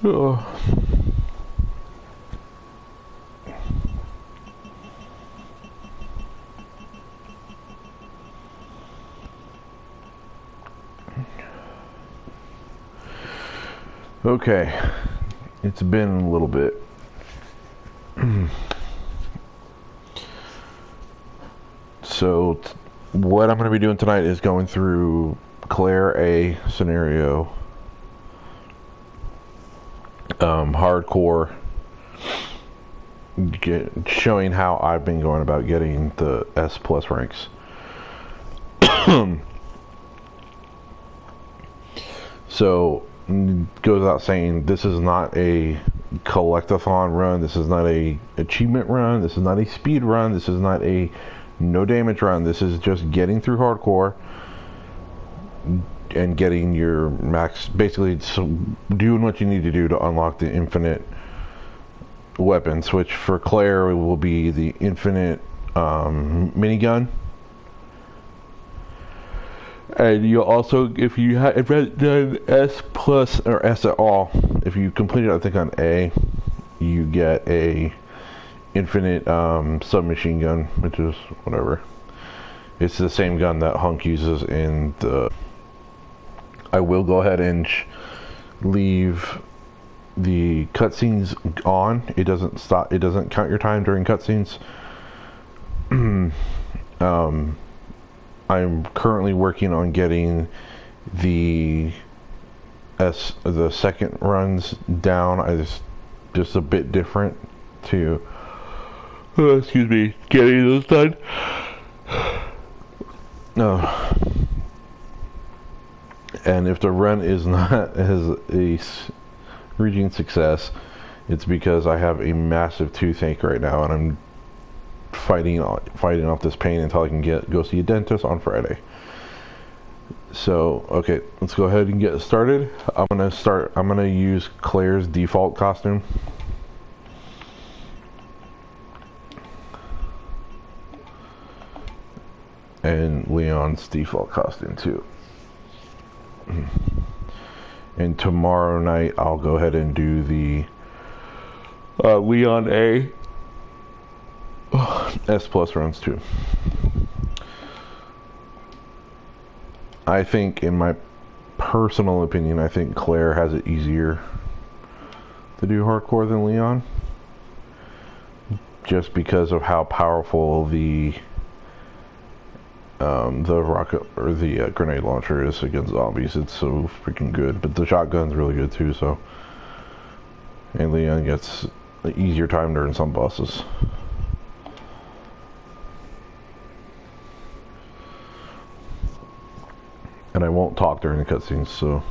Oh. Okay, it's been a little bit. So, what I'm going to be doing tonight is going through Claire A scenario, hardcore, showing how I've been going about getting the S plus ranks. So, goes without saying, this is not a collectathon run, this is not a achievement run, this is not a speed run, this is not a no damage run, this is just getting through hardcore and getting your max, basically doing what you need to do to unlock the infinite weapons, which for Claire will be the infinite minigun. And you'll also, if you haven't done S plus or S at all, if you complete it, I think on A, you get a infinite submachine gun, which is whatever. It's the same gun that Hunk uses in the. I will go ahead and leave the cutscenes on. It doesn't stop. It doesn't count your time during cutscenes. I'm currently working on getting the second runs down. I just a bit different to excuse me, getting those done. No. And if the run is not as a reaching success, it's because I have a massive toothache right now, and I'm fighting off this pain until I can go see a dentist on Friday. So, okay, let's go ahead and get started. I'm gonna use Claire's default costume. And Leon's default costume too. And tomorrow night I'll go ahead and do the Leon A S plus runs too. I think, in my personal opinion, I think Claire has it easier to do hardcore than Leon, just because of how powerful the rocket or the grenade launcher is against zombies. It's so freaking good, but the shotgun's really good too. So, and Leon gets an easier time during some bosses. And I won't talk during the cutscenes, so.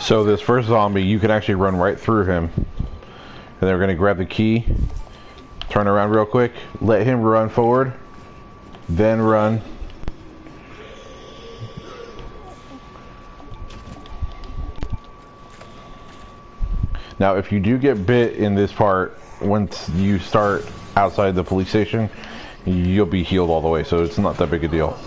So this first zombie, you can actually run right through him. And they're gonna grab the key, turn around real quick, let him run forward, then run. Now if you do get bit in this part, once you start outside the police station, you'll be healed all the way, so it's not that big a deal.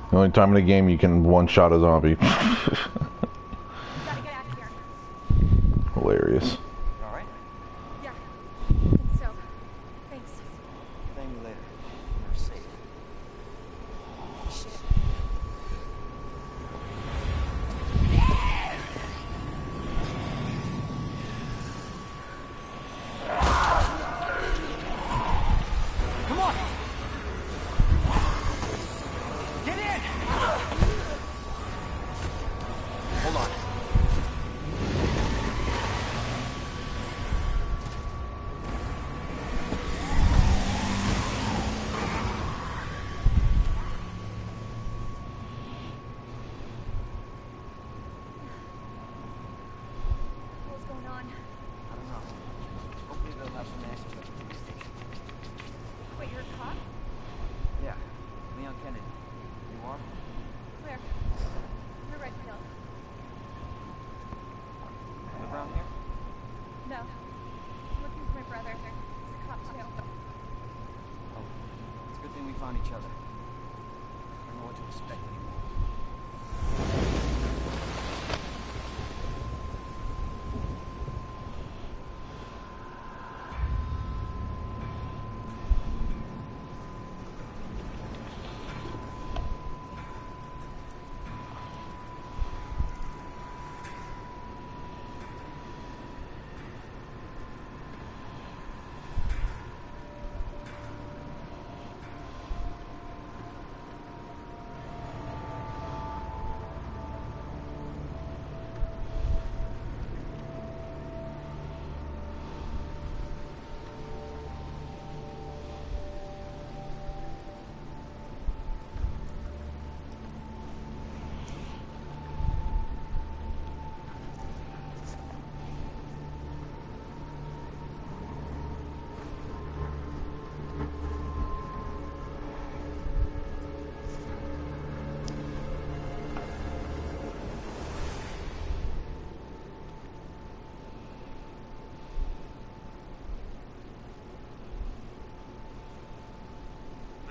The only time in the game you can one-shot a zombie. Hilarious. You alright? Yeah, I think so. Thanks. Thank you later. You're safe. Shit. Come on! Get in! found each other. I don't know what to expect anymore.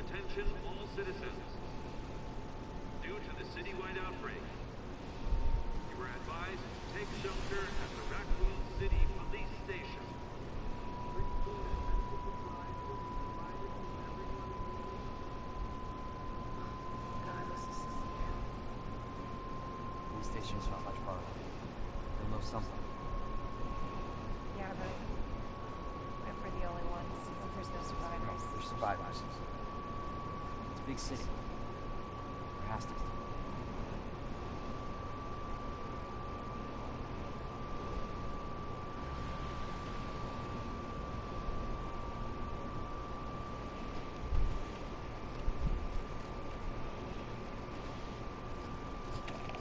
Attention all citizens. Due to the citywide outbreak, you are advised to take shelter at the Raccoon City Police Station. God, this is so Police station's not much farther. They'll know something. yeah, but if we're the only ones, if there's no survivors. They're survivors. It's a big city. There has to be.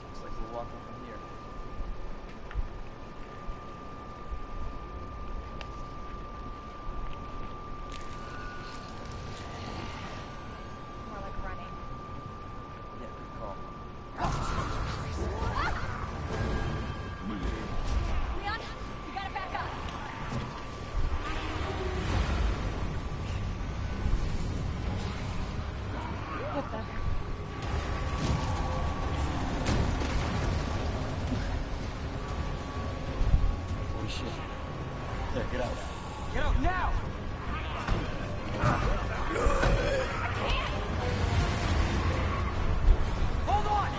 Looks like we're walking from here. More like running. Yeah, good call. Leon, you gotta back up. What the? Holy shit. There, get out. Get out now! Hold on!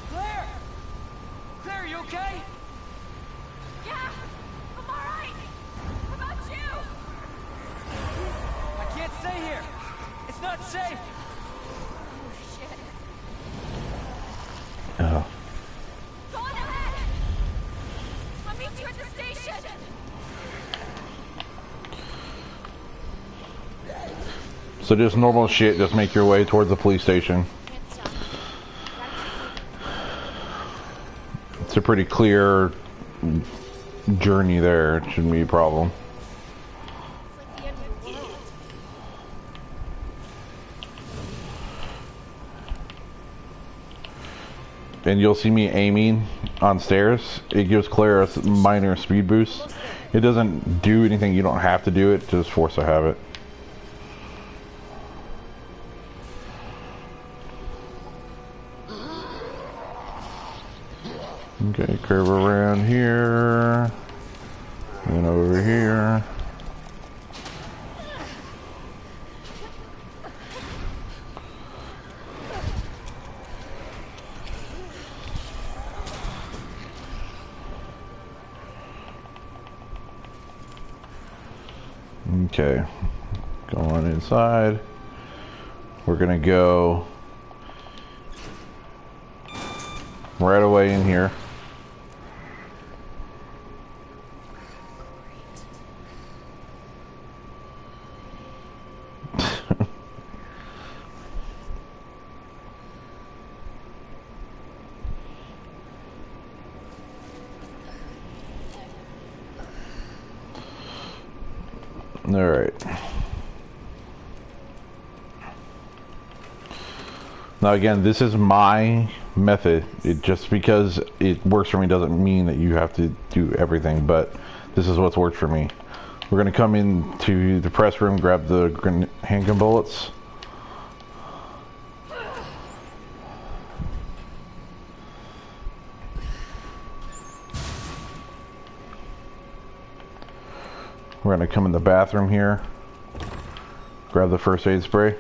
Claire! Claire, you okay? Yeah, I'm alright. How about you? I can't stay here. It's not safe. Oh shit. Oh. Go on ahead. I'll meet you at the station. So just normal shit, just make your way towards the police station. Can't stop. Gotta keep moving. It's a pretty clear journey there. It shouldn't be a problem. It's like the end of the world. And you'll see me aiming on stairs. It gives Claire a minor speed boost. It doesn't do anything. You don't have to do it. Just force to have it. Okay, curve around here. And over here. Okay. Going inside. We're gonna go right away in here. All right. Now again, this is my method. Just because it works for me doesn't mean that you have to do everything, but this is what's worked for me. We're gonna come into the press room, grab the handgun bullets. We're gonna come in the bathroom here, grab the first aid spray.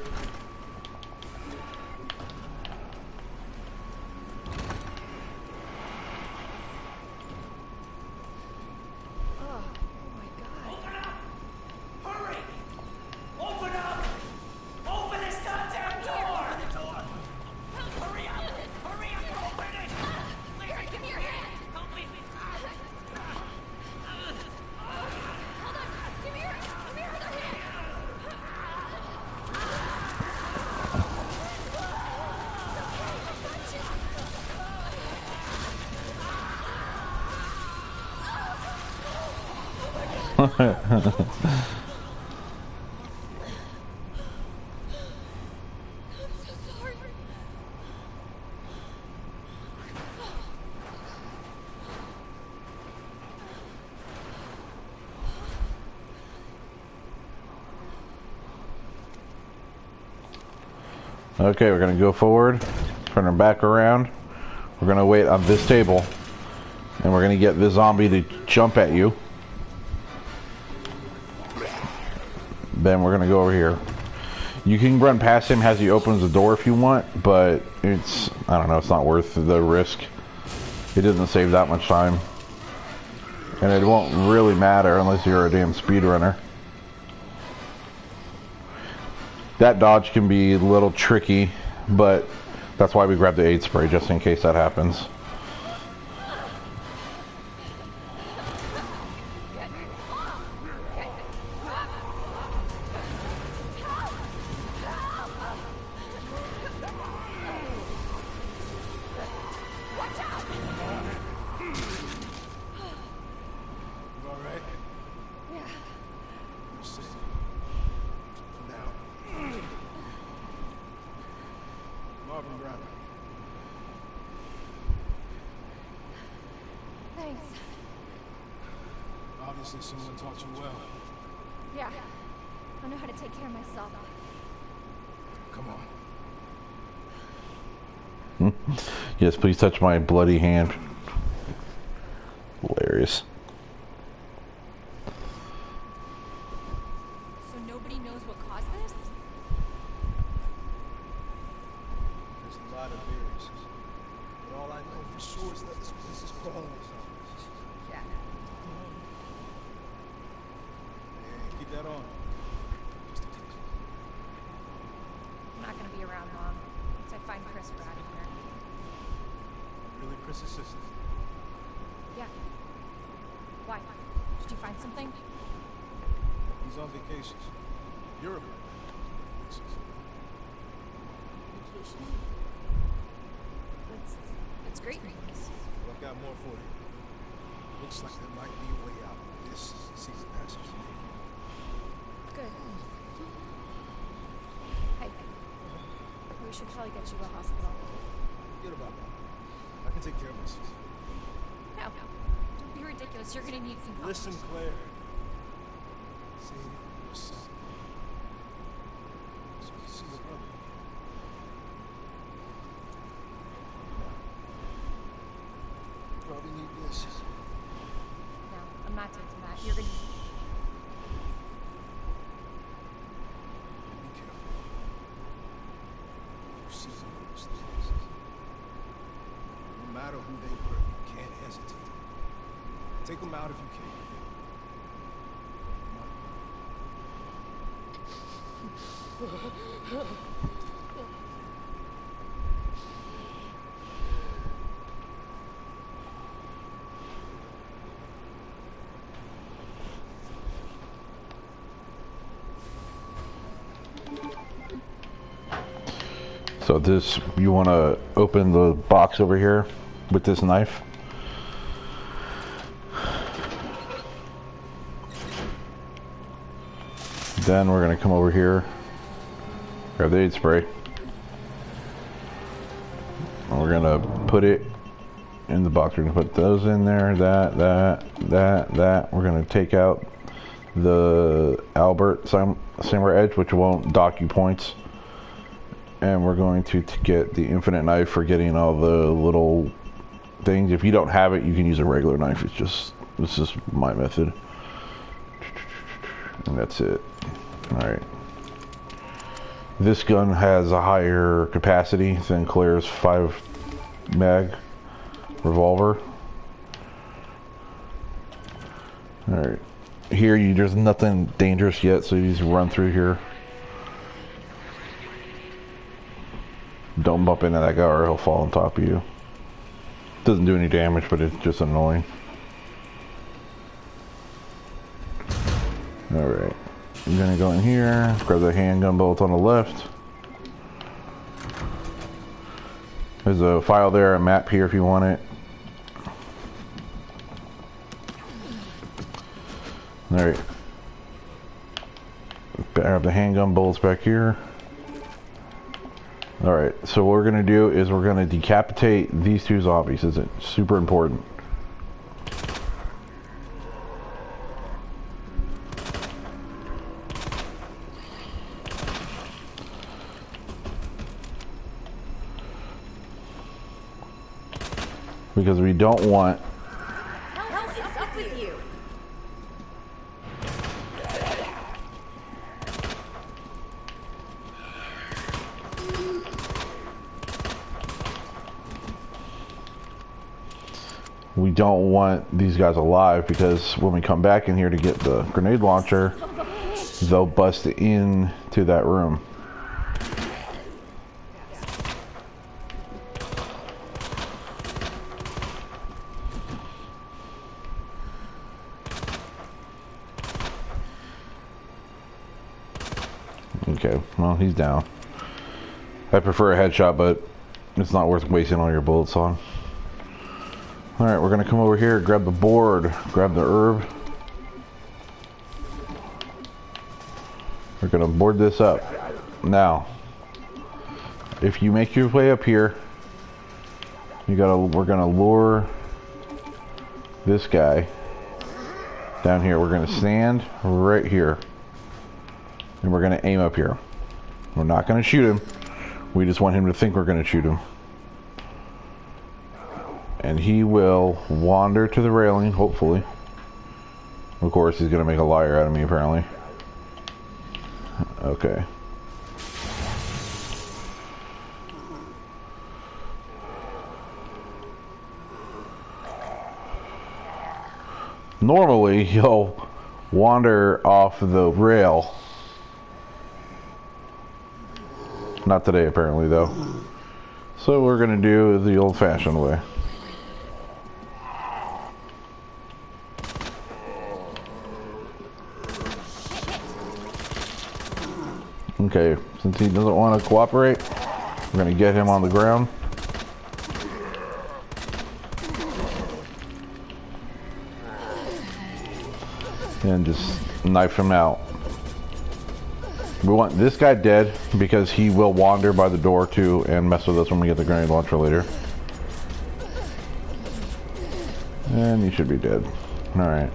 Okay, we're gonna go forward, turn her back around. We're gonna wait on this table, and we're gonna get this zombie to jump at you. Then we're gonna go over here. You can run past him as he opens the door if you want, but it's, I don't know, it's not worth the risk. It doesn't save that much time. And it won't really matter unless you're a damn speedrunner. That dodge can be a little tricky, but that's why we grab the aid spray, just in case that happens. Thanks. Obviously someone taught you well. Yeah. I know how to take care of myself. Come on. Yes, please touch my bloody hand. Hilarious. So nobody knows what caused this? There's a lot of variances. But all I know for sure is that this place is crawling with zombies. Yeah. Hey, keep that on. Just in case. I'm not gonna be around long. Once I find Chris, we're out of here. Really Chris's sister? Yeah. Why? Did you find something? He's on vacation. Europe. Vacation? That's great news. Well, I've got more for you. Looks like there might be a way out of this secret passage. Good. Hey. We should probably get you to a hospital. Forget about that. I can take care of myself. No. Don't be ridiculous. You're gonna need some help. Listen, Claire. Save yourself. So you see your brother. You probably need this. No, I'm not taking that. You're gonna... Be careful. You see some of those things. No matter who they were, you can't hesitate. Take them out if you can. Come on. So this, you want to open the box over here with this knife. Then we're going to come over here, grab the aid spray. And we're going to put it in the box. We're going to put those in there, that. We're going to take out the Albert Samurai Edge, which won't dock you points. And we're going to get the infinite knife for getting all the little things. If you don't have it, you can use a regular knife. This is my method. And that's it. Alright. This gun has a higher capacity than Claire's 5 mag revolver. Alright. Here, there's nothing dangerous yet, so you just run through here. Don't bump into that guy or he'll fall on top of you. Doesn't do any damage, but it's just annoying. Alright. I'm gonna go in here, grab the handgun bolt on the left. There's a file there, a map here if you want it. Alright. Grab the handgun bolts back here. Alright, so what we're going to do is we're going to decapitate these two zombies. It's super important. Because we don't want... What's up with you? We don't want these guys alive, because when we come back in here to get the grenade launcher, they'll bust into that room. Okay, well, he's down. I prefer a headshot, but it's not worth wasting all your bullets on. Alright, we're going to come over here, grab the board, grab the herb. We're going to board this up. Now, if you make your way up here, we're going to lure this guy down here. We're going to stand right here. And we're going to aim up here. We're not going to shoot him. We just want him to think we're going to shoot him. And he will wander to the railing, hopefully. Of course, he's going to make a liar out of me, apparently. Okay. Normally, he'll wander off the rail. Not today, apparently, though. So we're going to do it the old-fashioned way. Okay, since he doesn't want to cooperate, we're going to get him on the ground. And just knife him out. We want this guy dead because he will wander by the door too and mess with us when we get the grenade launcher later. And he should be dead. Alright.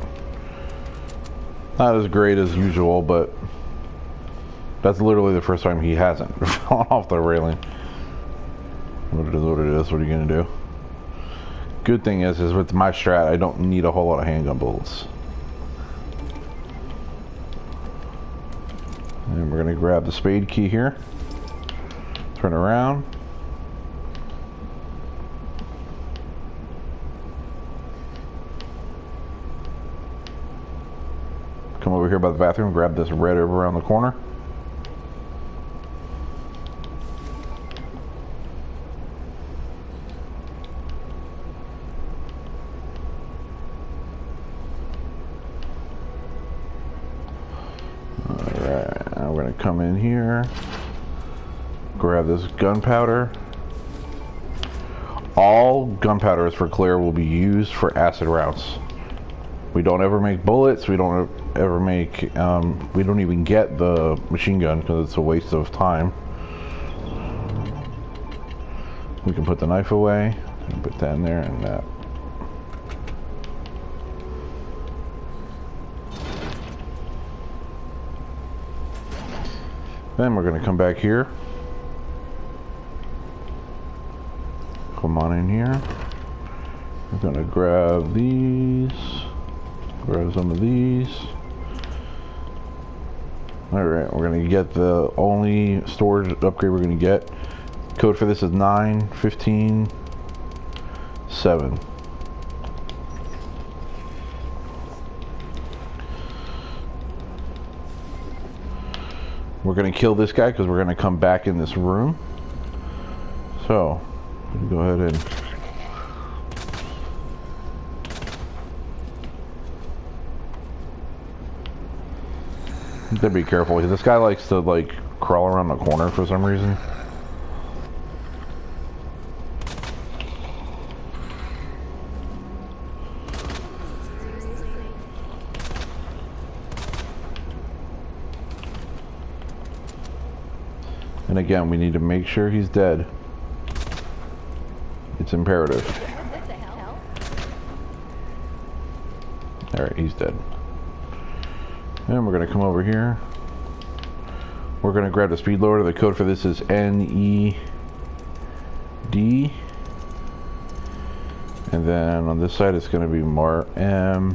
Not as great as usual, but that's literally the first time he hasn't fallen off the railing. What it is, what it is. What are you going to do? Good thing is with my strat, I don't need a whole lot of handgun bullets. And we're going to grab the spade key here. Turn around. Come over here by the bathroom, grab this red herb around the corner. gonna come in here, grab this gunpowder. All gunpowders for Claire will be used for acid rounds. We don't ever make bullets. We don't ever make. We don't even get the machine gun because it's a waste of time. We can put the knife away and put that in there and that. Then we're going to come back here. Come on in here. We're going to grab these. Grab some of these. Alright, we're going to get the only storage upgrade we're going to get. Code for this is 915-7. We're going to kill this guy because we're going to come back in this room. So, go ahead and... Be careful. This guy likes to, like, crawl around the corner for some reason. And again, we need to make sure he's dead. It's imperative. What the hell? Alright, he's dead. And we're going to come over here. We're going to grab the speed loader. The code for this is NED. And then on this side it's going to be MRG.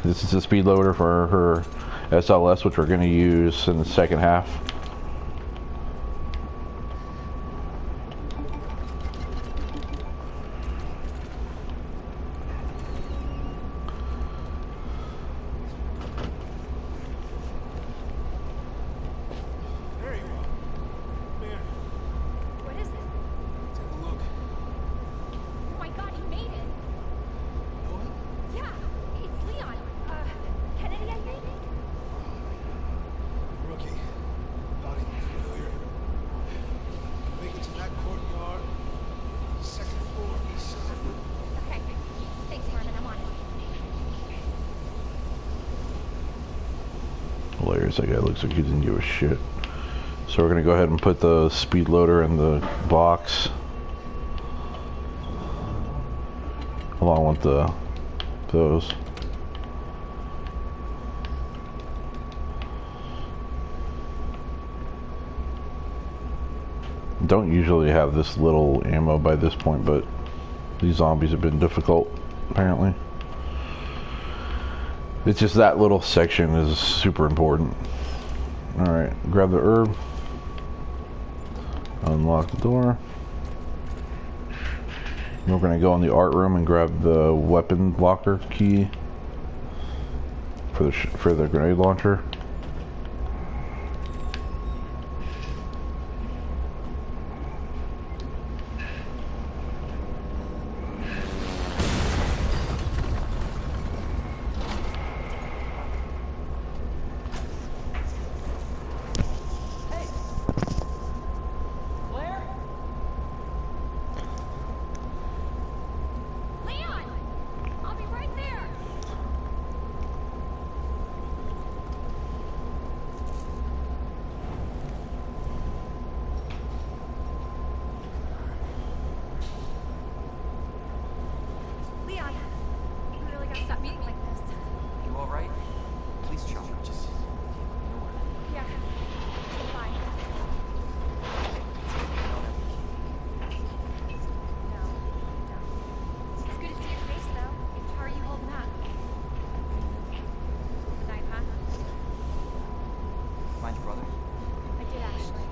This is the speed loader for her SLS, which we're going to use in the second half. There you are. Come here. What is it? Take a look. Oh my god, he made it! Know it? Yeah, it's Leon. Kennedy, I think? Rookie. Body familiar. Make it to that courtyard. Second floor, east side. Okay. Thanks, Harmon. I'm on it. Hilarious, that guy looks like he didn't give a shit. So we're gonna go ahead and put the speed loader in the box along with those. Don't usually have this little ammo by this point, but these zombies have been difficult apparently. It's just that little section is super important. Alright, grab the herb. Unlock the door. We're going to go in the art room and grab the weapon locker key for the grenade launcher. Claire? Leon! I'll be right there! Leon, we really gotta stop meeting like this. You alright? Please, Chopper, just... Yeah. I'm fine. No. It's good to see your face, though. How are you holding up? Good night, huh? Find your brother? I did, actually.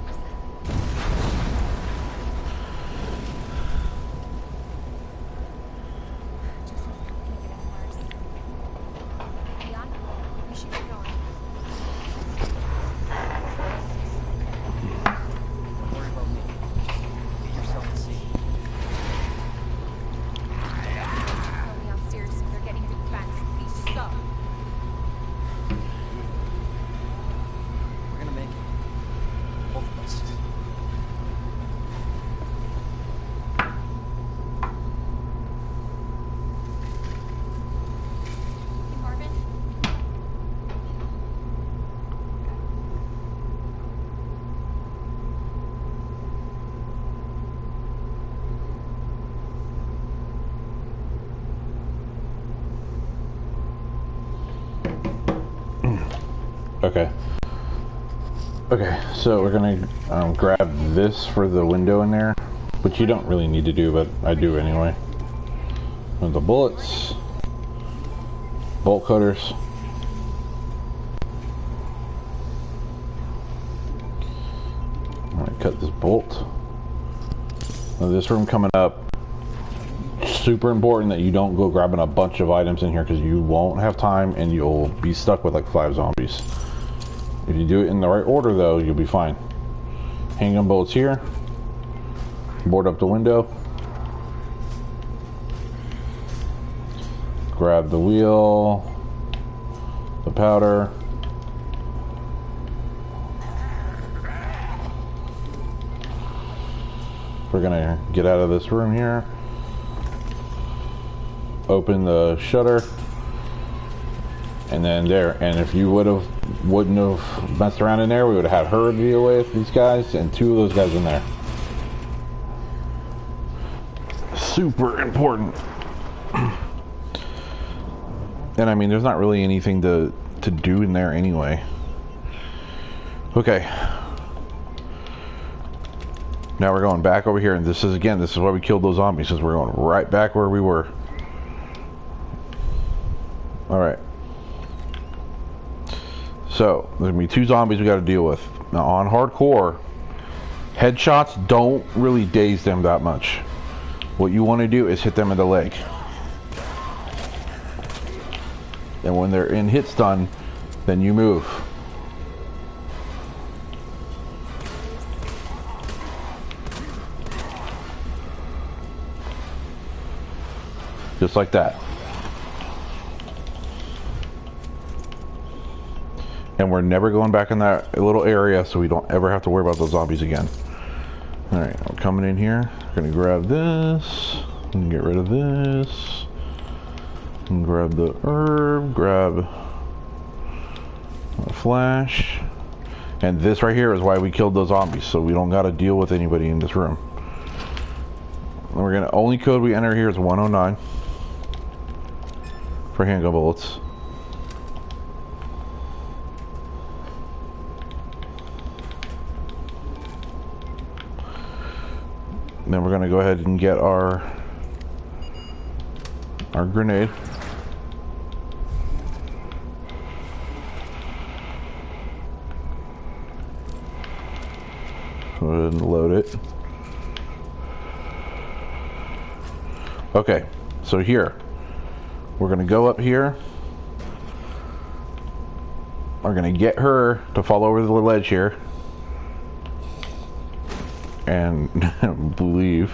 Just can't get any worse. Leon, we should get going. Okay. Okay, so we're gonna grab this for the window in there, which you don't really need to do, but I do anyway. And the bullets, bolt cutters. I'm gonna cut this bolt. Now this room coming up, super important that you don't go grabbing a bunch of items in here because you won't have time and you'll be stuck with like 5 zombies. If you do it in the right order though, you'll be fine. Handgun bullets here. Board up the window. Grab the wheel. The powder. We're gonna get out of this room here. Open the shutter. And then there, and if you wouldn't have messed around in there, we would have had her deal with these guys and 2 of those guys in there. Super important. And I mean, there's not really anything to do in there anyway. Okay. Now we're going back over here, and this is why we killed those zombies, because we're going right back where we were. Alright. So, there's going to be 2 zombies we got to deal with. Now, on hardcore, headshots don't really daze them that much. What you want to do is hit them in the leg. And when they're in hit stun, then you move. Just like that. And we're never going back in that little area, so we don't ever have to worry about those zombies again. Alright, I'm coming in here. Gonna grab this. And get rid of this. And grab the herb. Grab a flash. And this right here is why we killed those zombies, so we don't gotta deal with anybody in this room. And we're gonna, only code we enter here is 109 for handgun bullets. Then we're gonna go ahead and get our grenade. Go ahead and load it. Okay, so here we're gonna go up here. We're gonna get her to fall over the ledge here. And believe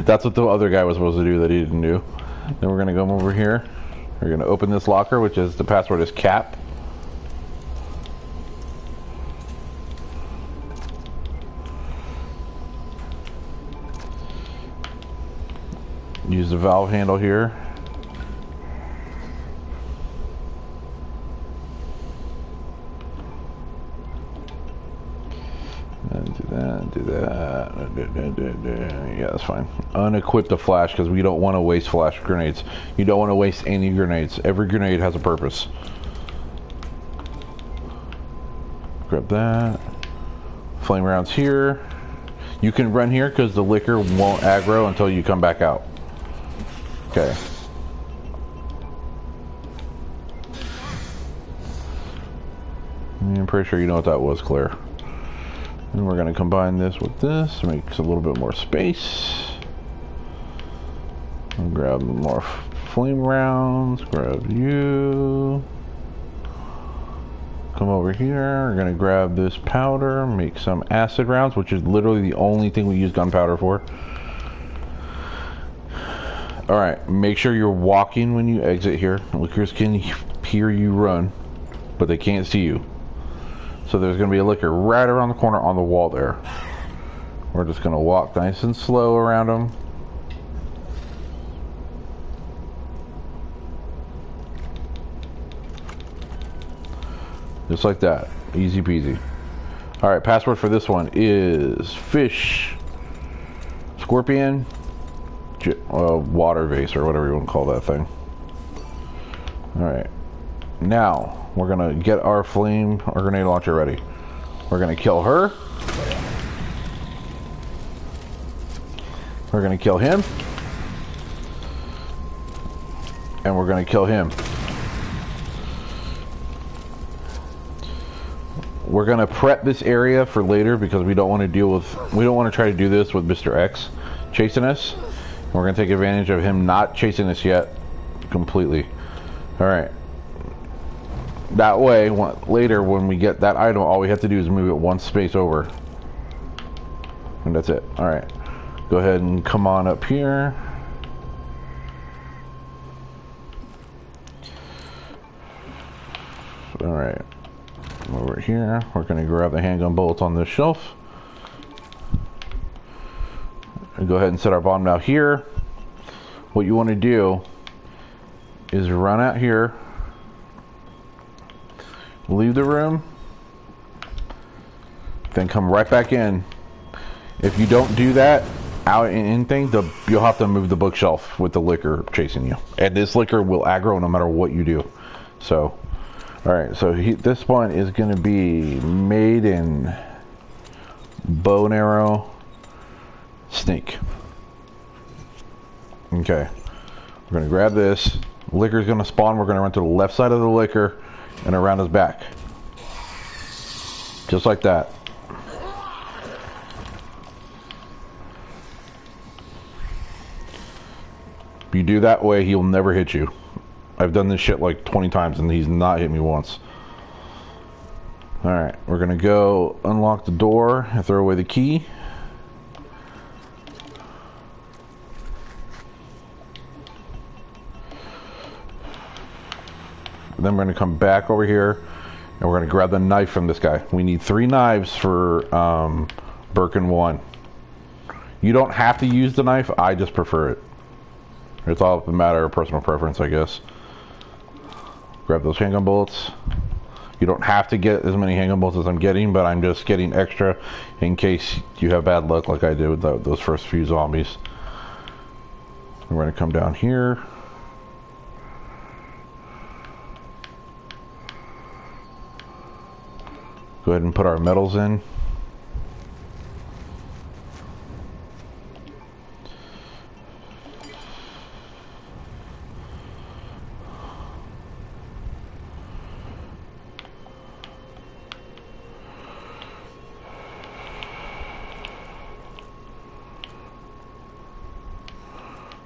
that's what the other guy was supposed to do that he didn't do. Then we're gonna come over here. We're gonna open this locker, which is the password is cap. Use the valve handle here. Do that. Yeah, that's fine. Unequip the flash because we don't want to waste flash grenades. You don't want to waste any grenades. Every grenade has a purpose. Grab that. Flame rounds here. You can run here because the liquor won't aggro until you come back out. Okay. I'm pretty sure you know what that was, Claire. And we're going to combine this with this, makes a little bit more space. I'll grab more flame rounds, grab you. Come over here, we're going to grab this powder, make some acid rounds, which is literally the only thing we use gunpowder for. Alright, make sure you're walking when you exit here. Lickers can hear you run, but they can't see you. So there's going to be a liquor right around the corner on the wall there. We're just going to walk nice and slow around them. Just like that. Easy peasy. Alright, password for this one is fish, scorpion, water vase, or whatever you want to call that thing. Alright. now we're gonna get our grenade launcher ready. We're gonna kill her. We're gonna kill him. And we're gonna kill him. We're gonna prep this area for later because we don't want to try to do this with Mr. X chasing us. We're gonna take advantage of him not chasing us yet completely. Alright. That way, later when we get that item, all we have to do is move it one space over. And that's it. Alright. Go ahead and come on up here. Alright. Over here, we're going to grab the handgun bullets on this shelf. And go ahead and set our bomb now here. What you want to do is run out here. Leave the room. Then come right back in. If you don't do that, out in anything, you'll have to move the bookshelf with the liquor chasing you. And this liquor will aggro no matter what you do. So, alright, so this one is going to be made in bow and arrow snake. Okay. We're going to grab this. Liquor's going to spawn. We're going to run to the left side of the liquor and around his back. Just like that. If you do that way, he'll never hit you. I've done this shit like 20 times and he's not hit me once. Alright, we're gonna go unlock the door and throw away the key. Then we're gonna come back over here and we're gonna grab the knife from this guy. We need 3 knives for Birkin 1. You don't have to use the knife, I just prefer it. It's all a matter of personal preference, I guess. Grab those handgun bullets. You don't have to get as many handgun bullets as I'm getting, but I'm just getting extra in case you have bad luck like I did with those first few zombies. We're going to come down here. Go ahead and put our metals in.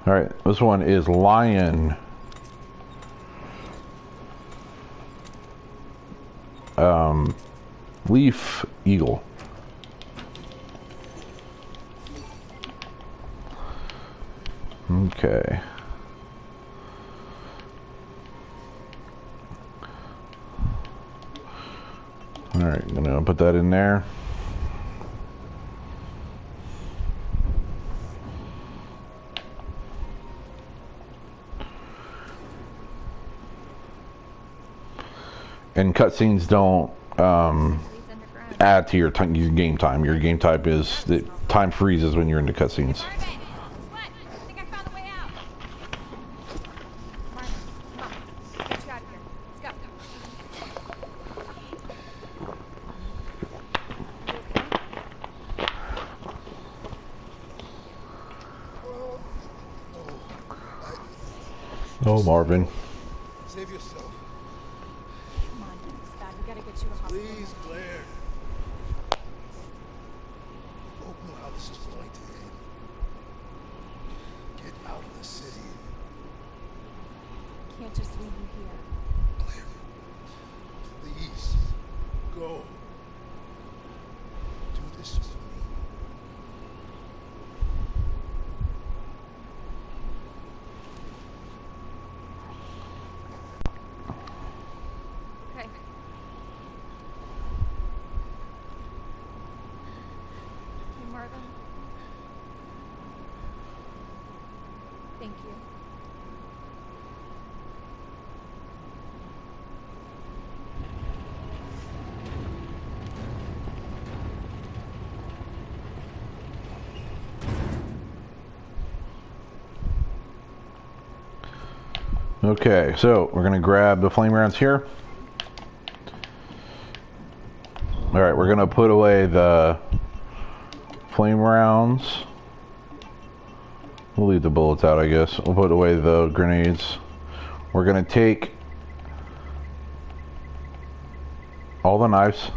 Alright, this one is Lion. Leaf Eagle. Okay. Alright, I'm gonna put that in there. And cutscenes don't add to your game time. Your game type is the time freezes when you're into cutscenes. What? I think I found the way out. Marvin, come on. Get you out of here. Let's go. Oh, Marvin. Save yourself. Come on, it's bad. We gotta get you to hospital. Please, Blair. Don't know how this is going to end. Get out of the city. Can't just leave you here. Blair. Please. Go. Do this for me. Okay. Hey, Marvin. Thank you. Okay, so we're gonna grab the flame rounds here. All right, we're gonna put away the flame rounds. We'll leave the bullets out, I guess. We'll put away the grenades. We're gonna take all the knives.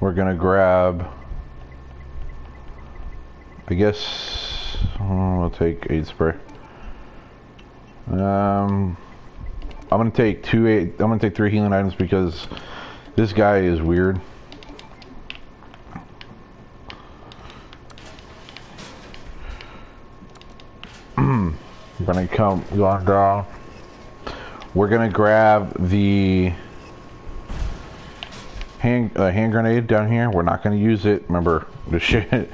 We're gonna grab, I guess, we'll take aid spray. I'm gonna take I'm gonna take 3 healing items because this guy is weird. We're gonna go on down. We're gonna grab the hand grenade down here. We're not gonna use it. Remember the shit.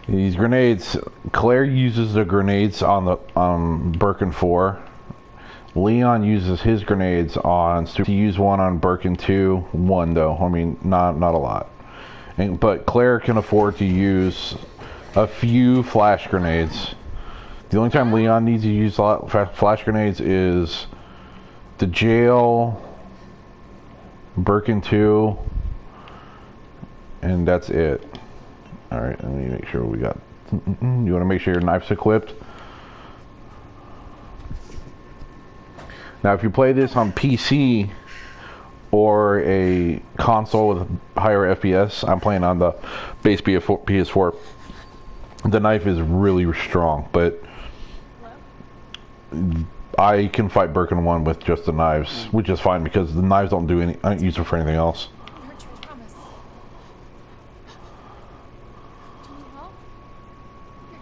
These grenades. Claire uses the grenades on the Birkin 4. Leon uses his grenades on. He used one on Birkin 2. One though. I mean, not a lot. But Claire can afford to use a few flash grenades. The only time Leon needs to use a lot of flash grenades is the jail, Birkin 2, and that's it. Alright, let me make sure we got... You want to make sure your knife's equipped. Now if you play this on PC or a console with higher FPS, I'm playing on the base PS4, the knife is really strong, but I can fight Birkin 1 with just the knives, which is fine because the knives don't do any, I don't use them for anything else. I heard your promise. Do you need help? Here,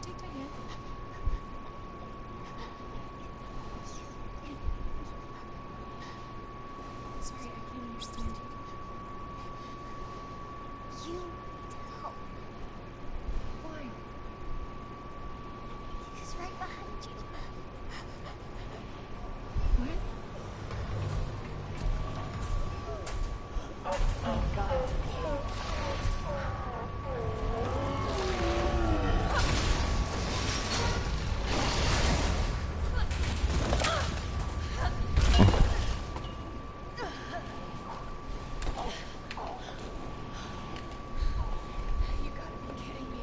take Diane. Sorry, I can't understand you. You need help. Why? He's right behind you. What? Oh, God. You gotta be kidding me.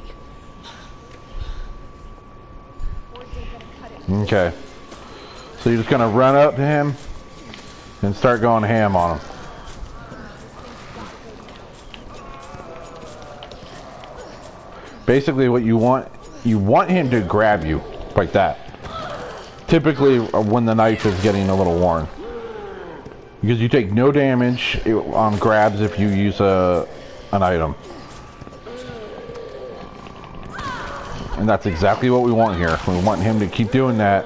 Words ain't gonna cut it. Okay. So you're just gonna run up to him and start going ham on him. Basically what you want him to grab you like that. Typically when the knife is getting a little worn. Because you take no damage on grabs if you use an item. And that's exactly what we want here. We want him to keep doing that.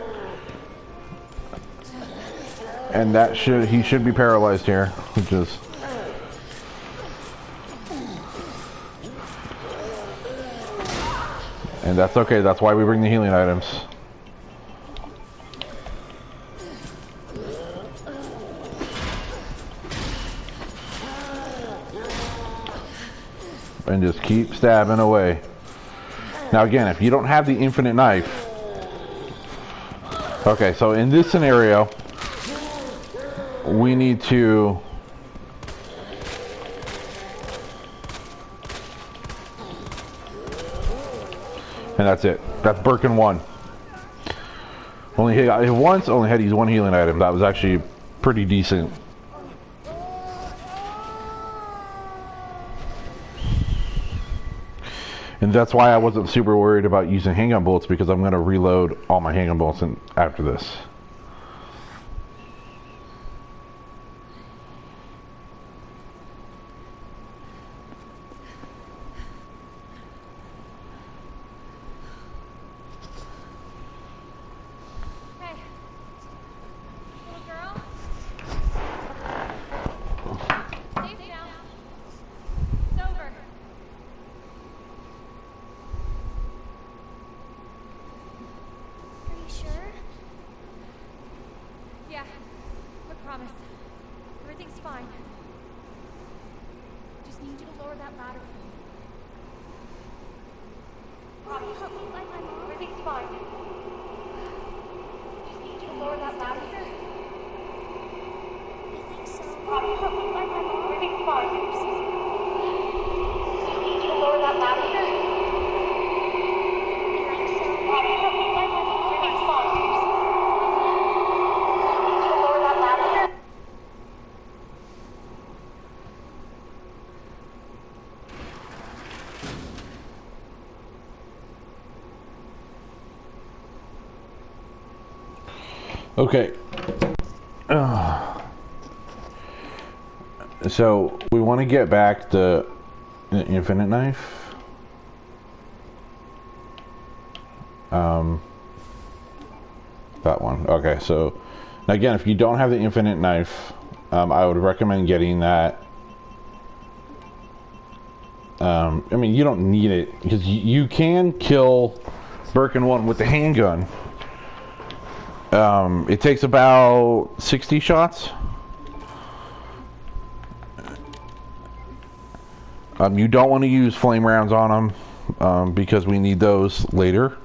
And that he should be paralyzed here, which is... And that's okay, that's why we bring the healing items. And just keep stabbing away. Now again, if you don't have the infinite knife... Okay, so in this scenario, we need to... And that's it. That's Birkin 1. Only hit once, only had to use one healing item. That was actually pretty decent. And that's why I wasn't super worried about using handgun bullets, because I'm going to reload all my handgun bullets after this. Hey, little girl. Safe now. It's over. Are you sure? Yeah, I promise. Everything's fine. Just need you to lower that ladder for me. Can you help me find my mom? Everything's fine. Just need you to lower that ladder. I think so. Robbie, help me find my mom. Everything's fine. Just need you to lower that ladder. I think so. Robbie, help me find my mom. Everything's fine. Just need you to lower that ladder. Okay. So we want to get back the infinite knife. That one. Okay, so again, if you don't have the infinite knife, I would recommend getting that. I mean, you don't need it because you can kill Birkin 1 with the handgun. It takes about 60 shots. You don't want to use flame rounds on him because we need those later.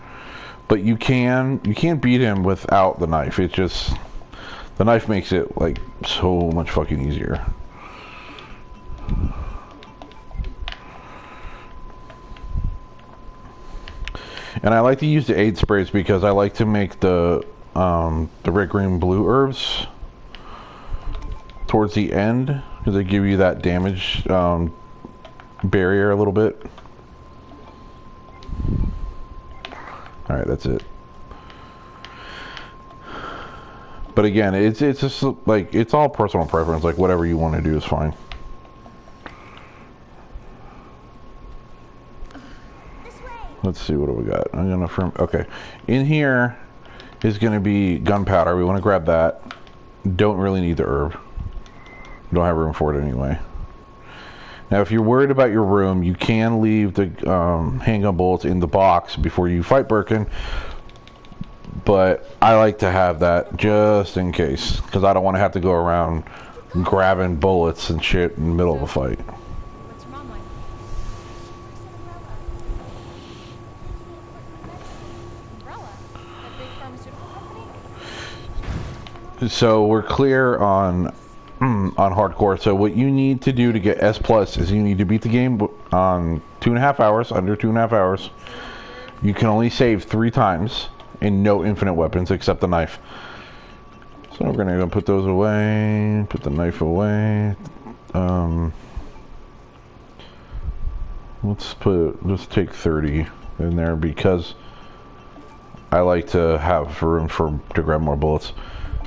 But you can beat him without the knife. It just, the knife makes it like so much fucking easier. And I like to use the aid sprays because I like to make the red, green, blue herbs towards the end because they give you that damage barrier a little bit. All right, that's it. But again, it's just like, it's all personal preference. Like whatever you want to do is fine. This way. Let's see, what do we got? I'm gonna okay. In here is gonna be gunpowder. We want to grab that. Don't really need the herb. Don't have room for it anyway. Now, if you're worried about your room, you can leave the handgun bullets in the box before you fight Birkin. But I like to have that just in case, because I don't want to have to go around grabbing bullets and shit in the middle of a fight. What's your mom like? Umbrella? That big pharmaceutical company? So we're clear on hardcore. So what you need to do to get S+ is you need to beat the game on 2.5 hours, under 2.5 hours. You can only save 3 times, and no infinite weapons except the knife. So we're gonna go put those away, put the knife away. Let's take 30 in there because I like to have room to grab more bullets.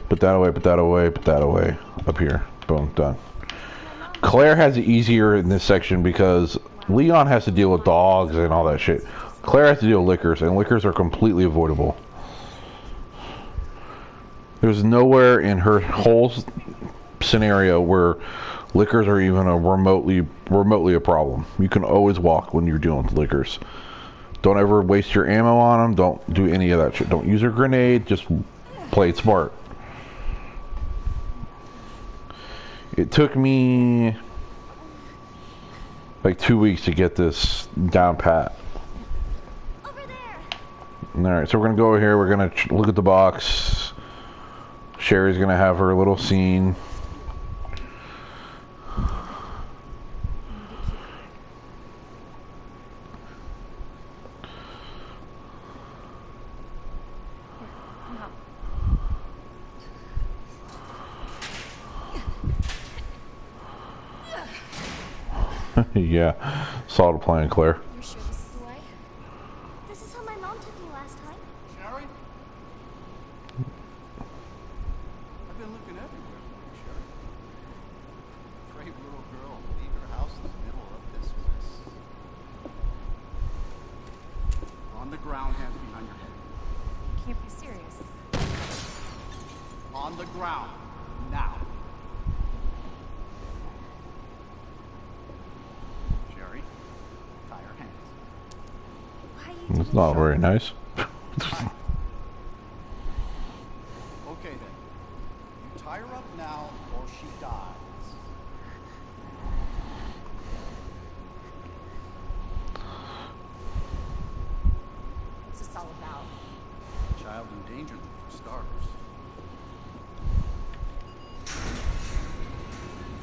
Put that away, put that away, put that away. Up here. Boom, done. Claire has it easier in this section because Leon has to deal with dogs and all that shit. Claire has to deal with lickers, and lickers are completely avoidable. There's nowhere in her whole scenario where lickers are even a remotely a problem. You can always walk when you're dealing with lickers. Don't ever waste your ammo on them. Don't do any of that shit. Don't use a grenade. Just play it smart. It took me like 2 weeks to get this down pat. Over there. Alright, so we're gonna go over here. We're gonna look at the box. Sherry's gonna have her little scene. Yeah, solid plan, Claire. You're sure this is the way? This is how my mom took me last time. Sherry? I've been looking everywhere for you, Sherry. Brave little girl, leave her house in the middle of this mess. On the ground, hands behind your head. You can't be serious. On the ground, now. Sherry, tie her hands. Why are you It's doing not very nice. Okay then. You tie her up now or she dies. child endangered them for starters.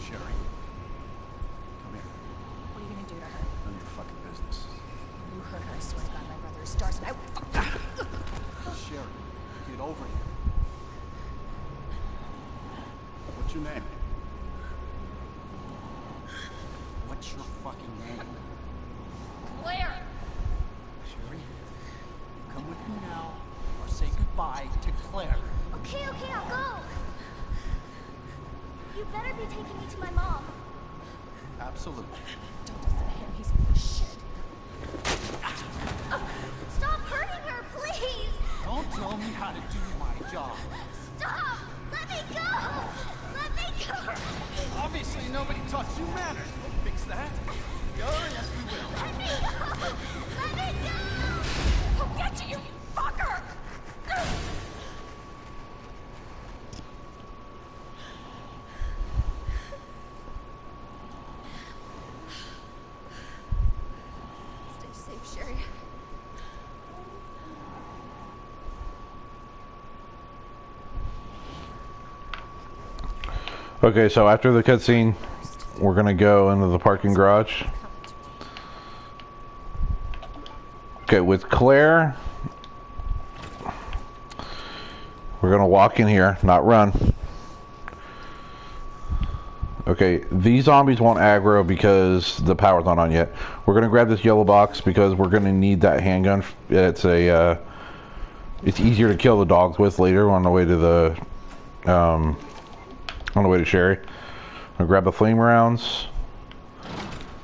Sherry, come here. What are you gonna do to her? None of your fucking business. You hurt her, I swear to God, my brother is stars and I will. Sherry, get over here. What's your name? What's your fucking name? Claire! Sherry, you come with me now, or say goodbye to Claire. Okay, I'll go. You better be taking me to my mom. Absolutely. Don't listen to him, he's full of shit. Stop hurting her, please. Don't tell me how to do my job. Stop. Let me go. Let me go. Obviously, nobody taught you manners. We'll fix that. Oh, yes, we will. Let me go. Let me go. I'll get you, you fucker! Stay safe, Sherry. Okay, so after the cutscene, we're gonna go into the parking garage. Okay, with Claire, we're gonna walk in here, not run. Okay, these zombies won't aggro because the power's not on yet. We're gonna grab this yellow box because we're gonna need that handgun. It's a, it's easier to kill the dogs with later on the way to the, on the way to Sherry. I'll grab the flame rounds.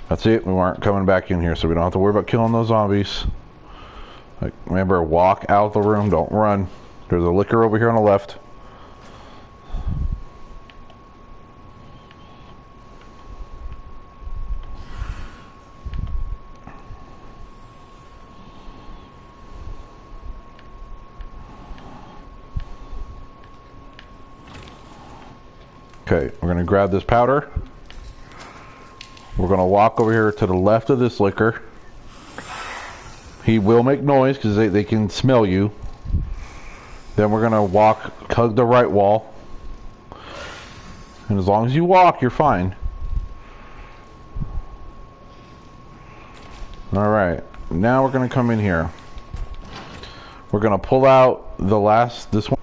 That's it. We aren't coming back in here, so we don't have to worry about killing those zombies. Like, remember, walk out the room. Don't run. There's a liquor over here on the left. Okay, we're gonna grab this powder. We're gonna walk over here to the left of this liquor. He will make noise because they can smell you. Then we're gonna hug the right wall. And as long as you walk, you're fine. Alright, now we're gonna come in here. We're gonna pull out this one.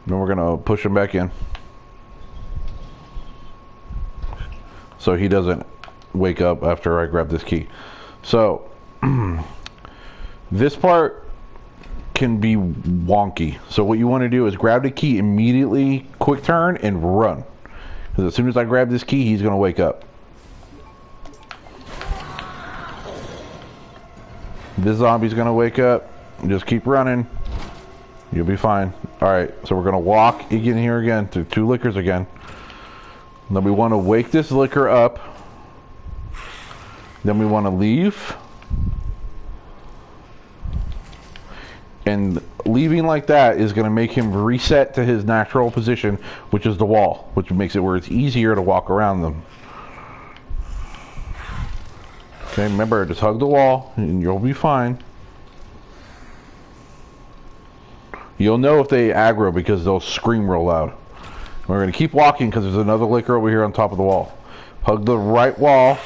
Then we're gonna push him back in, so he doesn't wake up after I grab this key. So this part can be wonky. So what you want to do is grab the key immediately, quick turn, and run. Because as soon as I grab this key, he's gonna wake up. This zombie's gonna wake up. Just keep running. You'll be fine. Alright, so we're going to walk in here again to 2 liquors again. Then we want to wake this liquor up. Then we want to leave. And leaving like that is going to make him reset to his natural position, which is the wall, which makes it where it's easier to walk around them. Okay, remember, just hug the wall and you'll be fine. You'll know if they aggro because they'll scream real loud. We're going to keep walking because there's another liquor over here on top of the wall. Hug the right wall.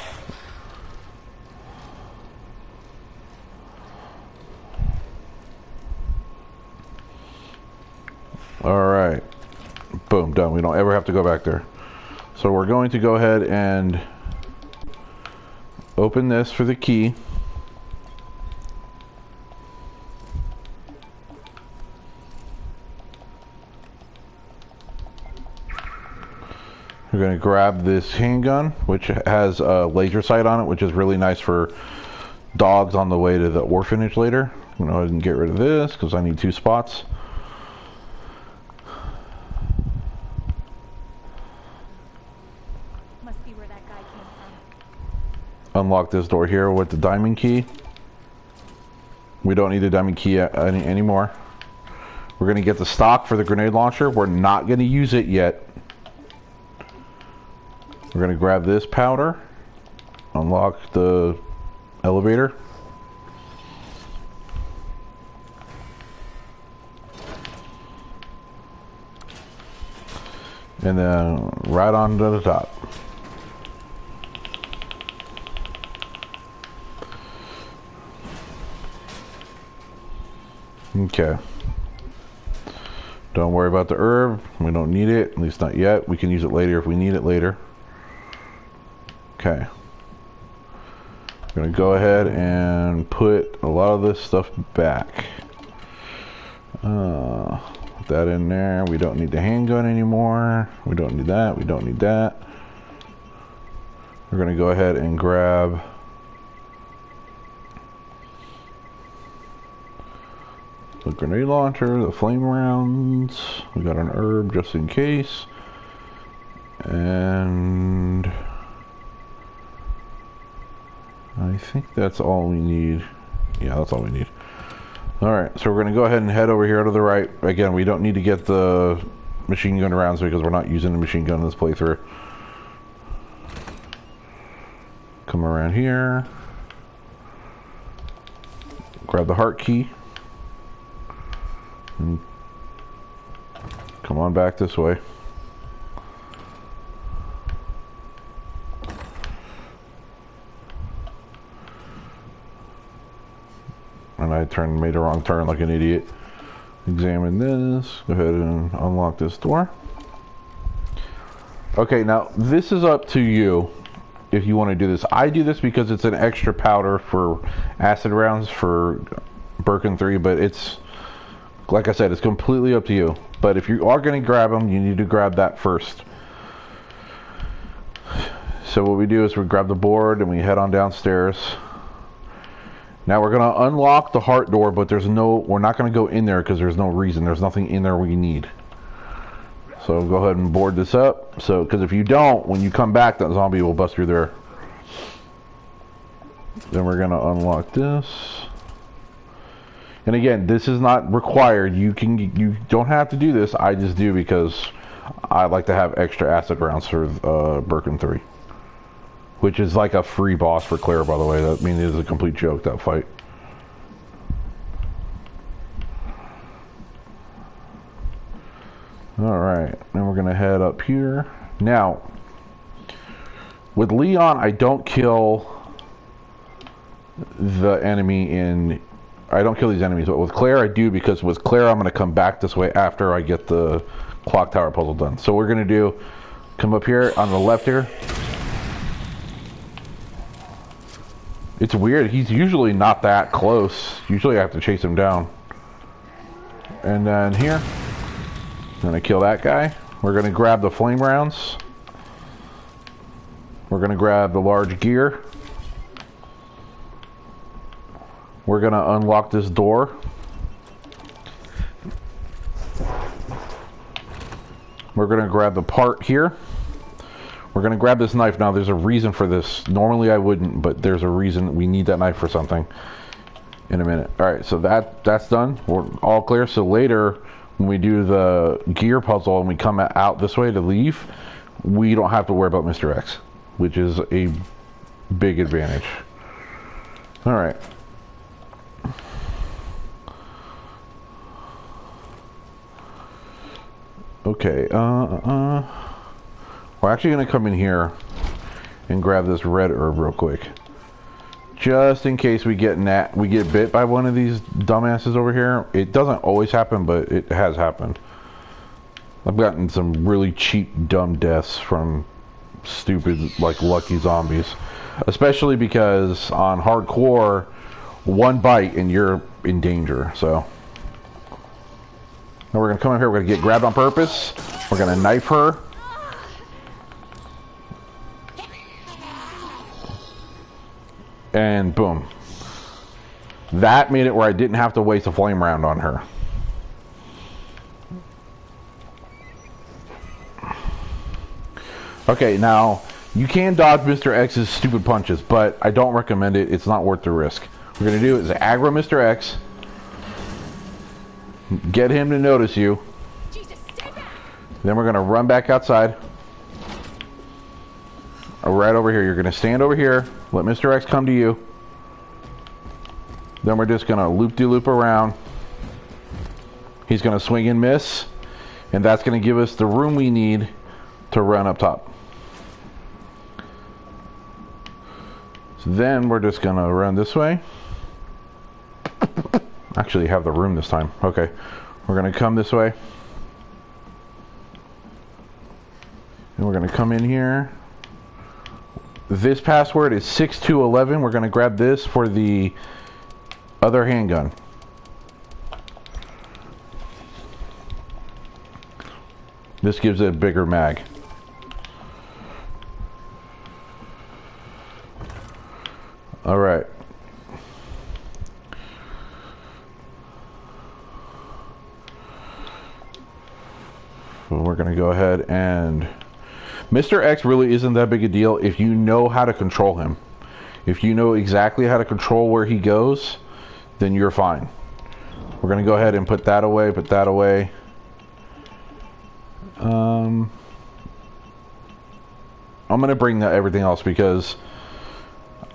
Alright. Boom, done. We don't ever have to go back there. So we're going to go ahead and open this for the key. We're going to grab this handgun, which has a laser sight on it, which is really nice for dogs on the way to the orphanage later. I'm going to go ahead and get rid of this because I need 2 spots. Must be where that guy came from. Unlock this door here with the diamond key. We don't need the diamond key anymore. We're going to get the stock for the grenade launcher. We're not going to use it yet. We're going to grab this powder, unlock the elevator. And then right on to the top. Okay. Don't worry about the herb. We don't need it, at least not yet. We can use it later if we need it later. Okay. I'm gonna go ahead and put a lot of this stuff back. Put that in there. We don't need the handgun anymore. We don't need that. We don't need that. We're gonna go ahead and grab the grenade launcher, the flame rounds. We got an herb just in case. And I think that's all we need. Yeah, that's all we need. Alright, so we're going to go ahead and head over here to the right. Again, we don't need to get the machine gun rounds because we're not using the machine gun in this playthrough. Come around here. Grab the heart key. And come on back this way. And I made a wrong turn like an idiot. Examine this. Go ahead and unlock this door. Okay, now this is up to you if you want to do this. I do this because it's an extra powder for acid rounds for Birkin 3, but it's, like I said, it's completely up to you. But if you are going to grab them, you need to grab that first. So what we do is we grab the board and we head on downstairs. Now we're going to unlock the heart door, but we're not going to go in there because there's no reason. There's nothing in there we need. So go ahead and board this up. Because if you don't, when you come back, that zombie will bust through there. Then we're going to unlock this. And again, this is not required. You don't have to do this. I just do because I like to have extra acid rounds for Birkin 3. Which is like a free boss for Claire, by the way. That means it is a complete joke, that fight. Alright, then we're going to head up here. Now, with Leon, I don't kill the enemy in... I don't kill these enemies, but with Claire I do, because with Claire I'm going to come back this way after I get the clock tower puzzle done. So we're going to do... Come up here on the left here. It's weird, he's usually not that close. Usually I have to chase him down. And then here, I'm gonna kill that guy. We're gonna grab the flame rounds. We're gonna grab the large gear. We're gonna unlock this door. We're gonna grab the part here. We're going to grab this knife. Now, there's a reason for this. Normally, I wouldn't, but there's a reason. We need that knife for something in a minute. All right, so that's done. We're all clear. So later, when we do the gear puzzle and we come out this way to leave, we don't have to worry about Mr. X, which is a big advantage. All right. Okay, we're actually going to come in here and grab this red herb real quick. Just in case we get bit by one of these dumbasses over here. It doesn't always happen, but it has happened. I've gotten some really cheap, dumb deaths from stupid, like, lucky zombies. Especially because on hardcore, one bite and you're in danger, so. Now we're going to come in here, we're going to get grabbed on purpose. We're going to knife her. And boom. That made it where I didn't have to waste a flame round on her. Okay, now, you can dodge Mr. X's stupid punches, but I don't recommend it. It's not worth the risk. What we're going to do is aggro Mr. X. Get him to notice you. Jesus, stay back. Then we're going to run back outside. Right over here. You're going to stand over here. Let Mr. X come to you. Then we're just going to loop-de-loop around. He's going to swing and miss. And that's going to give us the room we need to run up top. So then we're just gonna run this way. Actually have the room this time. Okay. We're gonna come this way. And we're gonna come in here. This password is 6211. We're gonna grab this for the other handgun. This gives it a bigger mag. All right. So we're gonna go ahead and Mr. X really isn't that big a deal if you know how to control him. If you know exactly how to control where he goes, then you're fine. We're gonna go ahead and put that away, put that away. I'm gonna bring everything else because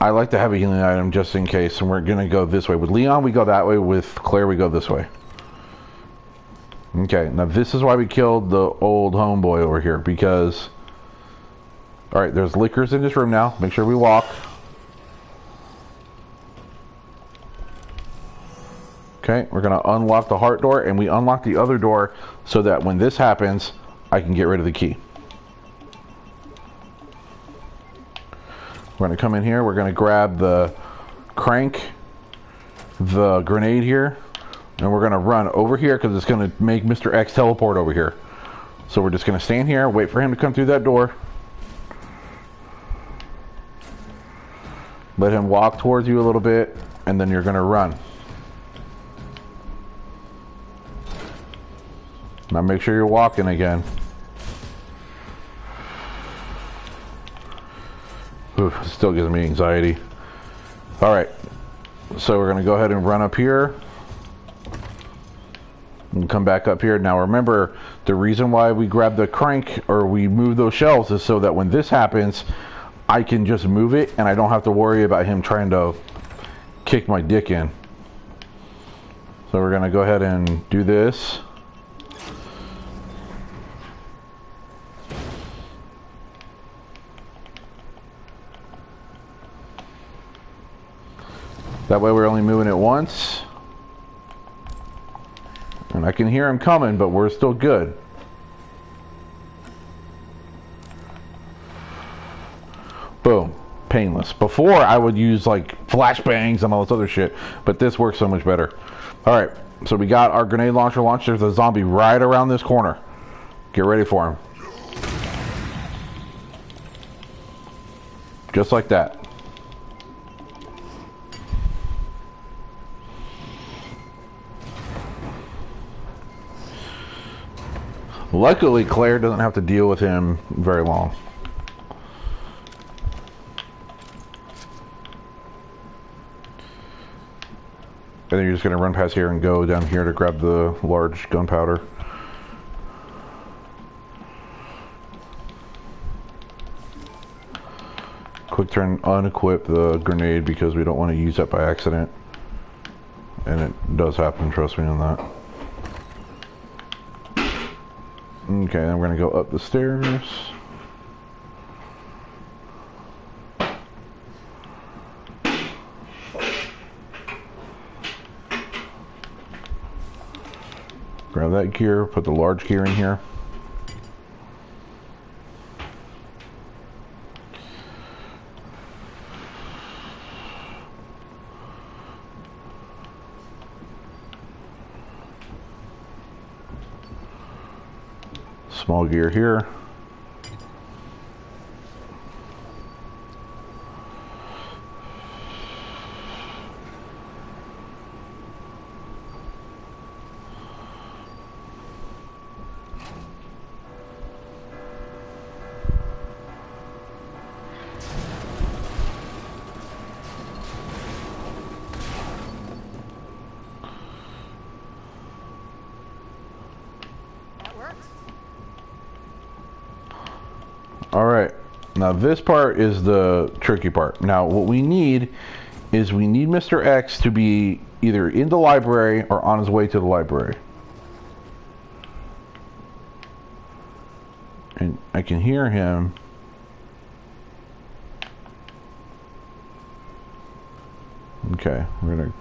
I like to have a healing item just in case, and we're gonna go this way. With Leon, we go that way. With Claire, we go this way. Okay, now this is why we killed the old homeboy over here, because... Alright, there's liquors in this room now. Make sure we walk. Okay, we're gonna unlock the heart door, and we unlock the other door so that when this happens, I can get rid of the key. We're gonna come in here, we're gonna grab the crank, the grenade here, and we're gonna run over here because it's gonna make Mr. X teleport over here. So we're just gonna stand here, wait for him to come through that door. Let him walk towards you a little bit, and then you're gonna run. Now make sure you're walking again. Oof, still gives me anxiety. Alright, so we're going to go ahead and run up here. And come back up here. Now remember, the reason why we grab the crank or we move those shelves is so that when this happens, I can just move it and I don't have to worry about him trying to kick my dick in. So we're going to go ahead and do this. That way we're only moving it once. And I can hear him coming, but we're still good. Boom. Painless. Before I would use like flashbangs and all this other shit, but this works so much better. Alright, so we got our grenade launcher launched. There's a zombie right around this corner. Get ready for him. Just like that. Luckily, Claire doesn't have to deal with him very long. And then you're just going to run past here and go down here to grab the large gunpowder. Quick turn, unequip the grenade because we don't want to use that by accident. And it does happen, trust me on that. Okay, then we're going to go up the stairs. Grab that gear, put the large gear in here. Small gear here. Alright, now this part is the tricky part. Now what we need is we need Mr. X to be either in the library or on his way to the library. And I can hear him. Okay, we're gonna...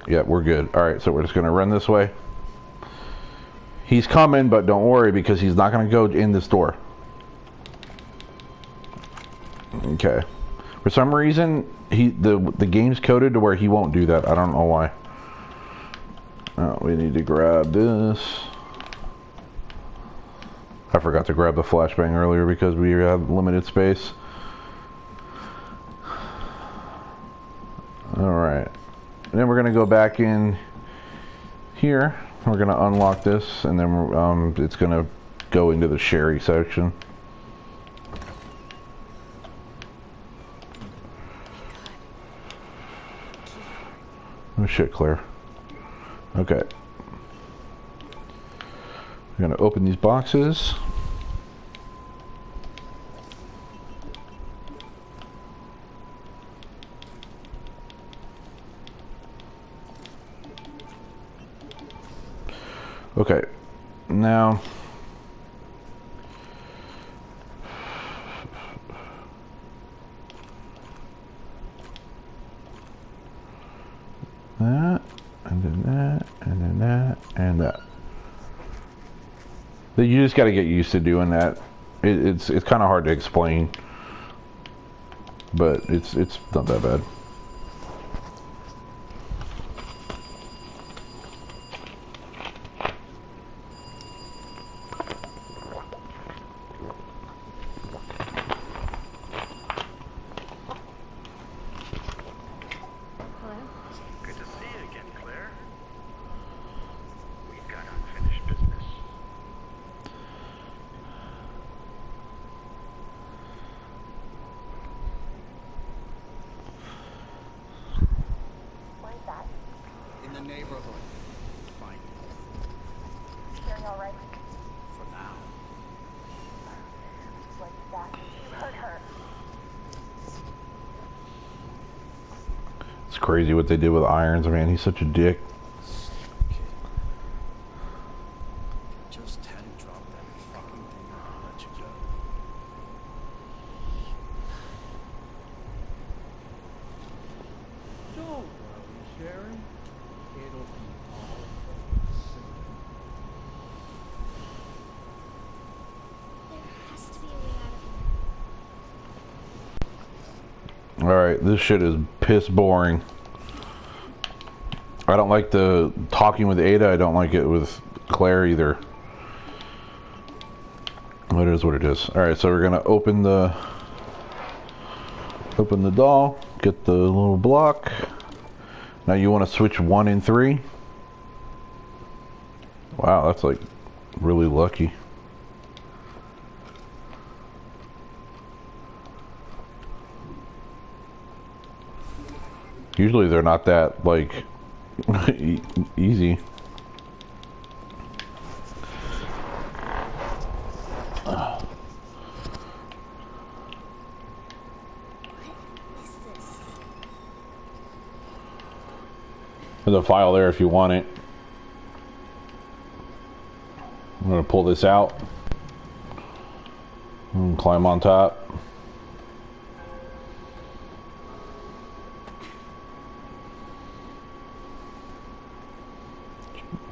Yeah, we're good. Alright, so we're just gonna run this way. He's coming, but don't worry because he's not gonna go in this door. Okay. For some reason, the game's coded to where he won't do that. I don't know why. Oh, we need to grab this. I forgot to grab the flashbang earlier because we had limited space. Alright. And then we're going to go back in here. We're going to unlock this, and then it's going to go into the Sherry section. Oh shit, Claire. Okay. We're going to open these boxes. Okay, now that, and then that, and then that, and that. But you just got to get used to doing that. It's kind of hard to explain, but it's not that bad. Good to see you again, Claire. We've got unfinished business. Where's that? In the neighborhood. Fine. Sherry all right? For now. Just like that. You hurt her. It's crazy what they did with Irons, man. He's such a dick. Just hadn't dropped that fucking thing and let you go. Don't worry, Sherry. It'll be all over soon. There has to be a way out of here. Alright, this shit is piss boring. I don't like the talking with Ada. I don't like it with Claire either. It is what it is. Alright, so we're gonna open the doll, get the little block. Now you want to switch 1 and 3. Wow, that's like really lucky. Usually they're not that like easy. What is this? There's a file there if you want it. I'm gonna pull this out and climb on top.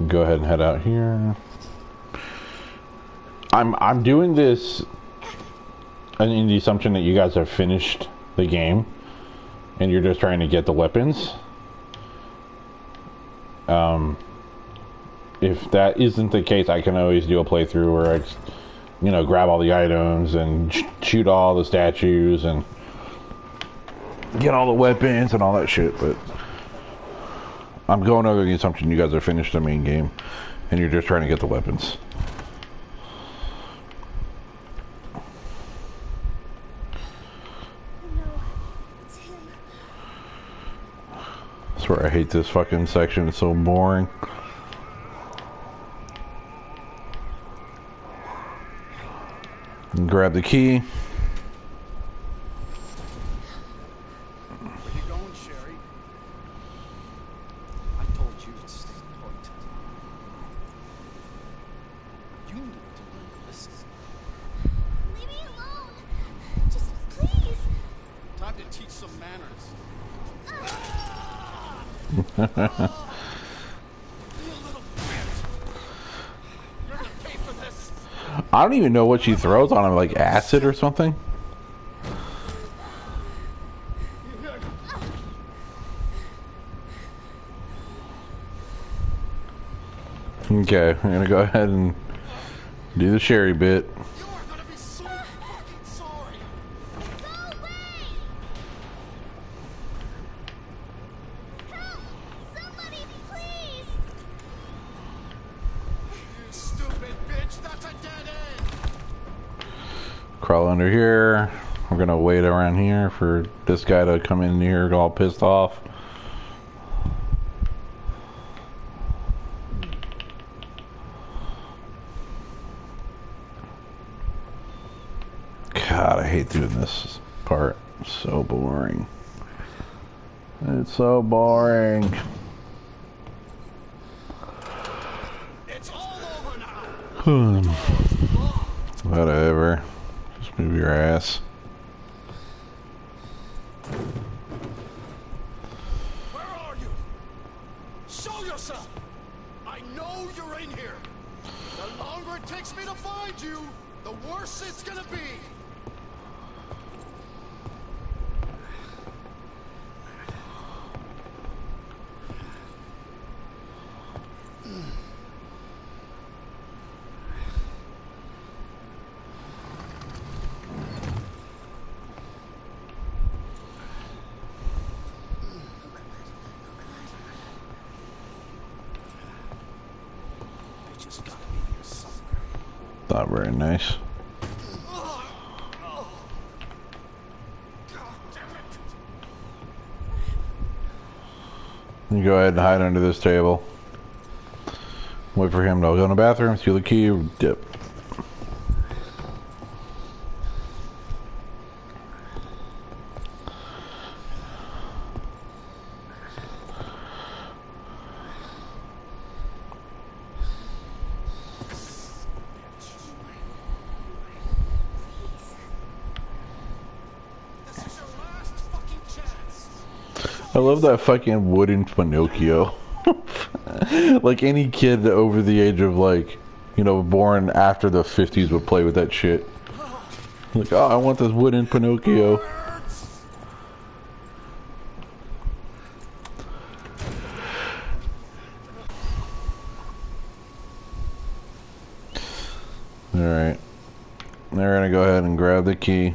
Go ahead and head out here. I'm doing this in the assumption that you guys have finished the game and you're just trying to get the weapons. If that isn't the case, I can always do a playthrough where I just, grab all the items and shoot all the statues and get all the weapons and all that shit, but I'm going over the assumption you guys have finished the main game and you're just trying to get the weapons. No, it's him. I swear I hate this fucking section, it's so boring. Grab the key. Where you going, Sherry? I told you to stay put. You little bitch! You're gonna pay for this! I don't even know what she throws on him, like acid or something. Okay, I'm gonna go ahead and do the Sherry bit. You are gonna be so fucking sorry! Go away! Help! Somebody, please! You stupid bitch! That's a dead end! Crawl under here. We're gonna wait around here for this guy to come in here all pissed off. God, I hate doing this part. It's so boring. It's so boring. It's all over now! Whatever. Just move your ass. Where are you? Show yourself! I know you're in here! The longer it takes me to find you, the worse it's gonna be! They just gotta be here somewhere. Not very nice. God damn it! You go ahead and hide under this table. Wait for him to go in the bathroom, steal the key, dip. This is your last fucking chance! I love that fucking wooden Pinocchio. Like any kid over the age of like, you know, born after the 50s would play with that shit. Like, oh, I want this wooden Pinocchio. Hurts. Alright. They're gonna go ahead and grab the key.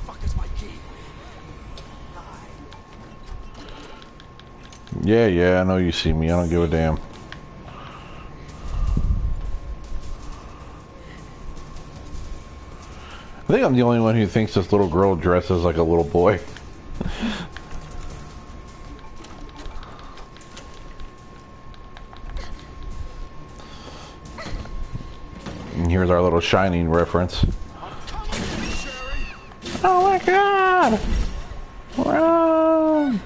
Fuck is my key? Yeah, I know you see me. I don't give a damn. I think I'm the only one who thinks this little girl dresses like a little boy. And here's our little Shining reference. Oh my god! Run!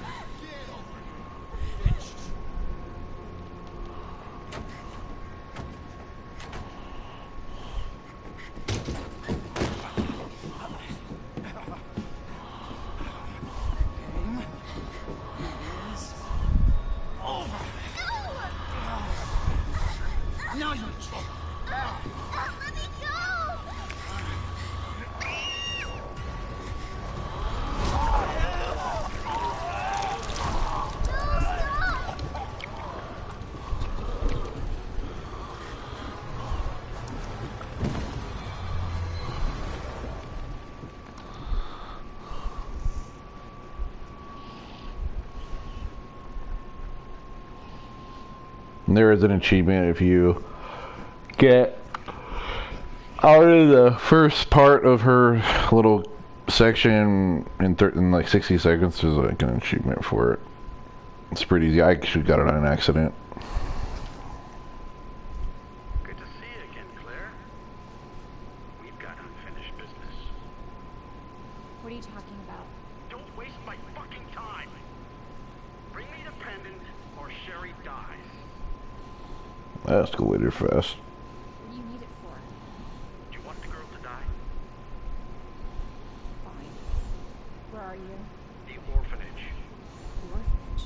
Now you're in trouble. Let me go! And there is an achievement if you get out of the first part of her little section in like 60 seconds. There's like an achievement for it. It's pretty easy. I actually got it on an accident. Good to see you again, Claire. We've got unfinished business. What are you talking about? Don't waste my fucking time. Bring me the pendant, or Sherry dies. That escalated fast. What do you need it for? you? The orphanage. The orphanage.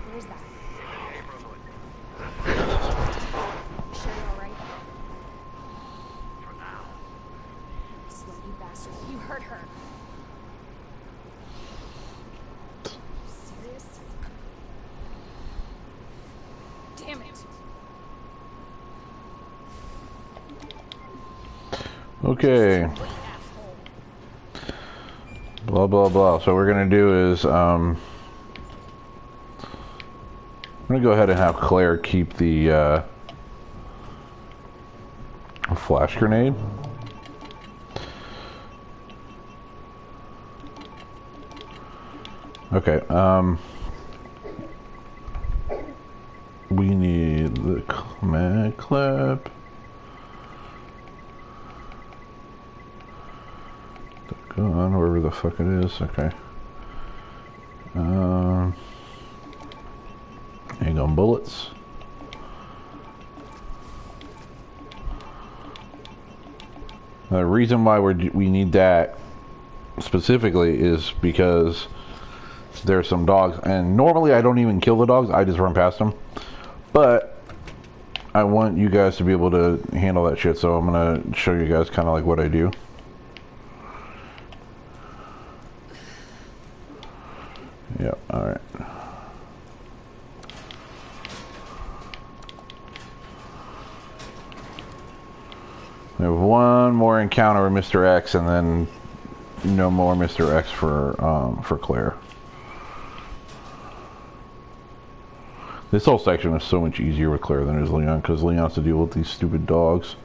Where's that? In the neighborhood. Sure you're alright? For now. Slow, you bastard. You hurt her. Serious? Damn it. Okay. What asshole. Blah blah blah. So what we're gonna do is I'm gonna go ahead and have Claire keep the flash grenade. Okay, we need the mag clip. The gun, wherever the fuck it is, okay. Handgun bullets. The reason why we need that specifically is because there's some dogs, and normally I don't even kill the dogs, I just run past them. But I want you guys to be able to handle that shit, so I'm gonna show you guys kind of like what I do. Yep, alright. We have one more encounter with Mr. X, and then no more Mr. X for Claire. This whole section is so much easier with Claire than it is Leon, because Leon has to deal with these stupid dogs.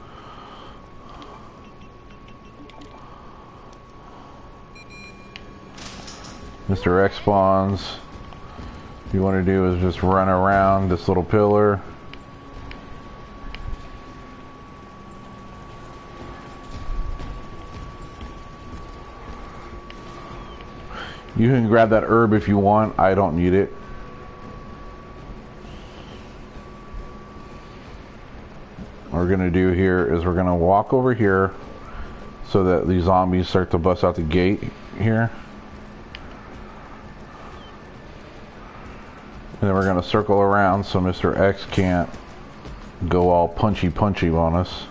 Mr. X spawns. What you want to do is just run around this little pillar. You can grab that herb if you want. I don't need it. What we're gonna do here is we're gonna walk over here so that these zombies start to bust out the gate here. And then we're gonna circle around so Mr. X can't go all punchy on us.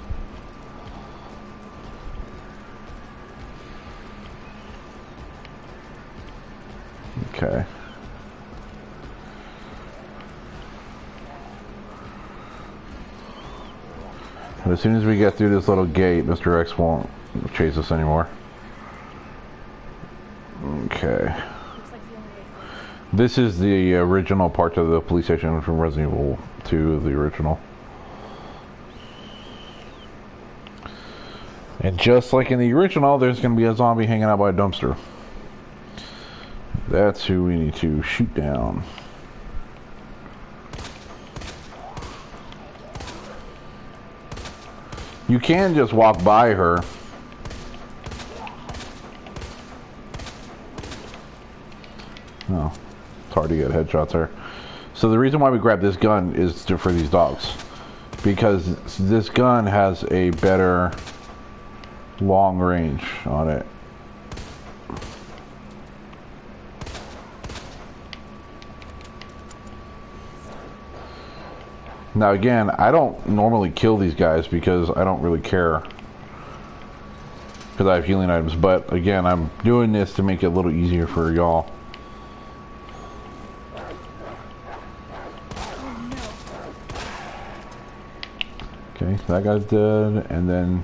Okay. And as soon as we get through this little gate, Mr. X won't chase us anymore. Okay. Looks like the only way forward. This is the original part of the police station from Resident Evil 2, the original. And just like in the original, there's going to be a zombie hanging out by a dumpster. That's who we need to shoot down. You can just walk by her. No, it's hard to get headshots there. So the reason why we grab this gun is for these dogs. Because this gun has a better long range on it. Now again, I don't normally kill these guys because I don't really care. Because I have healing items, but again, I'm doing this to make it a little easier for y'all. Okay, so that guy's dead, and then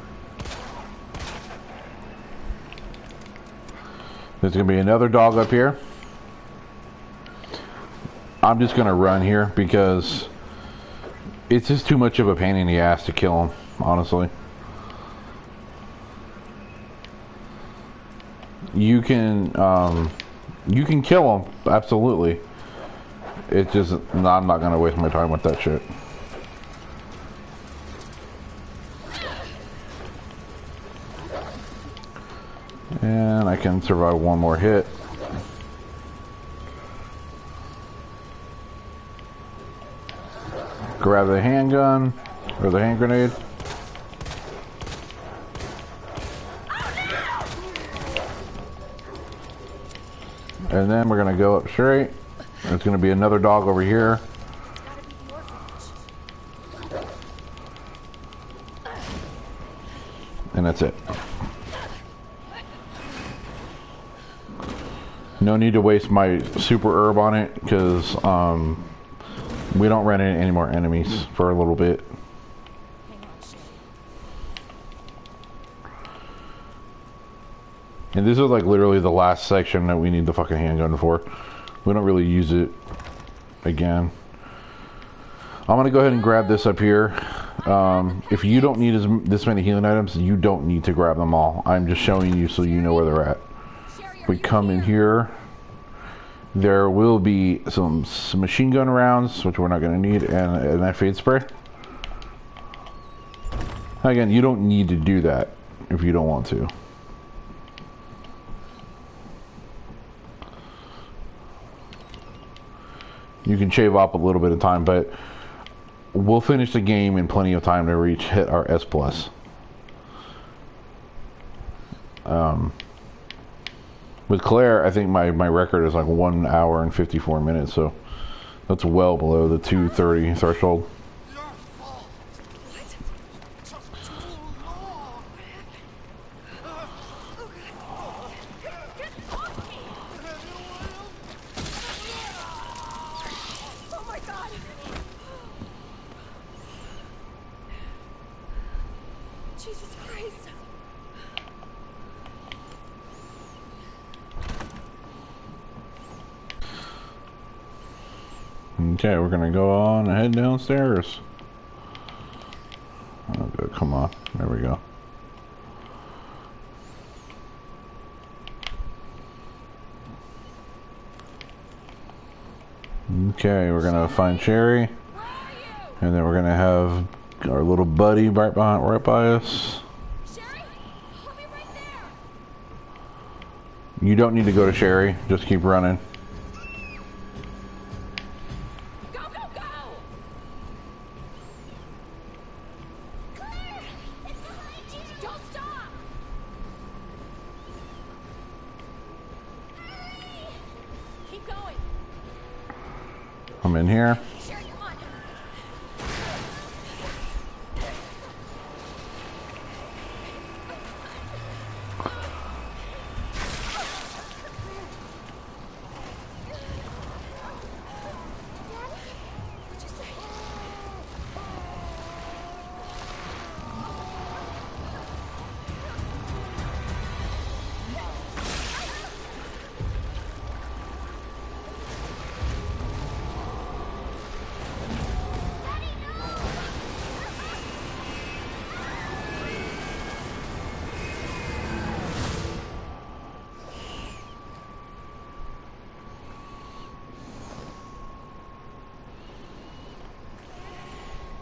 there's gonna be another dog up here. I'm just gonna run here because it's just too much of a pain in the ass to kill him, honestly. You can kill him, absolutely. It's just, no, I'm not gonna waste my time with that shit. And I can survive one more hit. Grab the handgun, or the hand grenade. And then we're gonna go up straight. There's gonna be another dog over here. It's gotta be the orphanage. And that's it. No need to waste my super herb on it because we don't run into any more enemies for a little bit. Hang on, Sherry. And this is like literally the last section that we need the fucking handgun for. We don't really use it again. I'm gonna go ahead and grab this up here. If you don't need this many healing items, you don't need to grab them all. I'm just showing you so you know where they're at. If we come in here, there will be some machine gun rounds, which we're not going to need, and that fade spray. Again, you don't need to do that if you don't want to. You can shave off a little bit of time, but we'll finish the game in plenty of time to hit our S+. With Claire, I think my record is like 1 hour and 54 minutes, so that's well below the 2:30 threshold. Your fault. It took too long. Oh my god! Jesus Christ! Okay, we're gonna go on and head downstairs. Oh, good. Come on, there we go. Okay, we're gonna find Sherry, and then we're gonna have our little buddy right by us. Sherry? I'll be right there! You don't need to go to Sherry, just keep running. Go, go, go! Claire! It's behind you! Don't stop! Hurry! Keep going! I'm in here. Sherry, come on! What'd you say?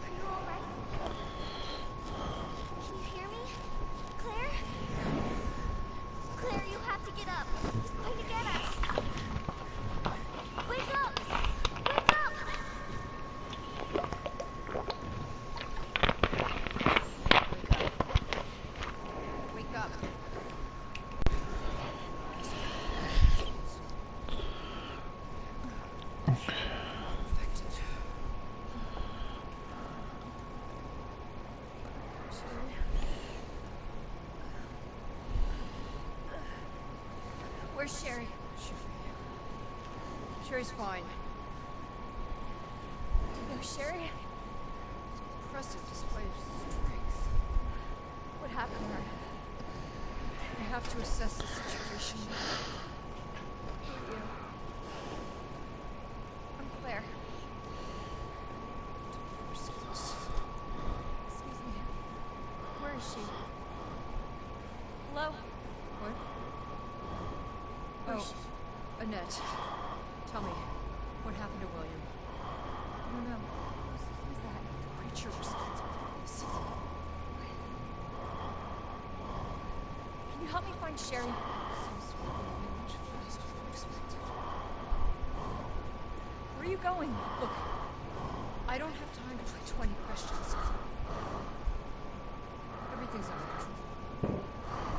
Are you alright? Can you hear me? Claire? Claire, you have to get up. He's going to get us. Wake up! Wake up! Wake up. Where's Sherry? Sherry's fine. No, Sherry? It's an impressive display of strength. What happened to her? I have to assess the situation. Who are you? I'm Claire. Excuse me. Where is she? Hello? What? Oh, Annette. Tell me, what happened to William? I don't know. Who's that? The creature responsible for this. Can you help me find Sherry? Seems to be moving much faster than expected. Where are you going? Look, I don't have time to play 20 questions. Everything's under control.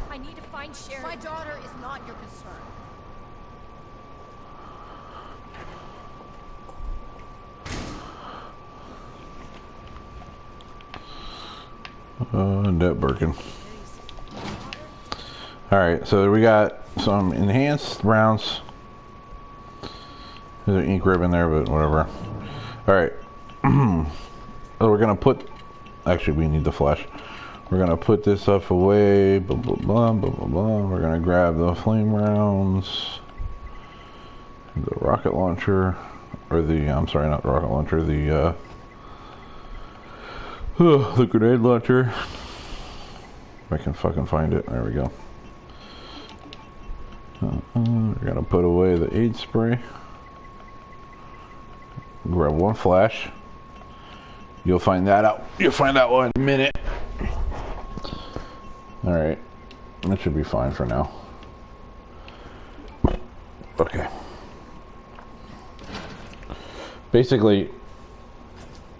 I need to find Sherry. My daughter is not your concern. That Birkin. Alright, so we got some enhanced rounds. There's an ink ribbon there, but whatever. Alright. So we're gonna put... Actually, we need the flash. We're gonna put this stuff away. Blah, blah, blah, blah, blah, blah. We're gonna grab the flame rounds. The rocket launcher. Or the... I'm sorry, not the rocket launcher. The grenade launcher. If I can fucking find it. There we go. We're gonna put away the aid spray. Grab one flash. You'll find that out. You'll find that one in a minute. Alright. That should be fine for now. Okay. Basically,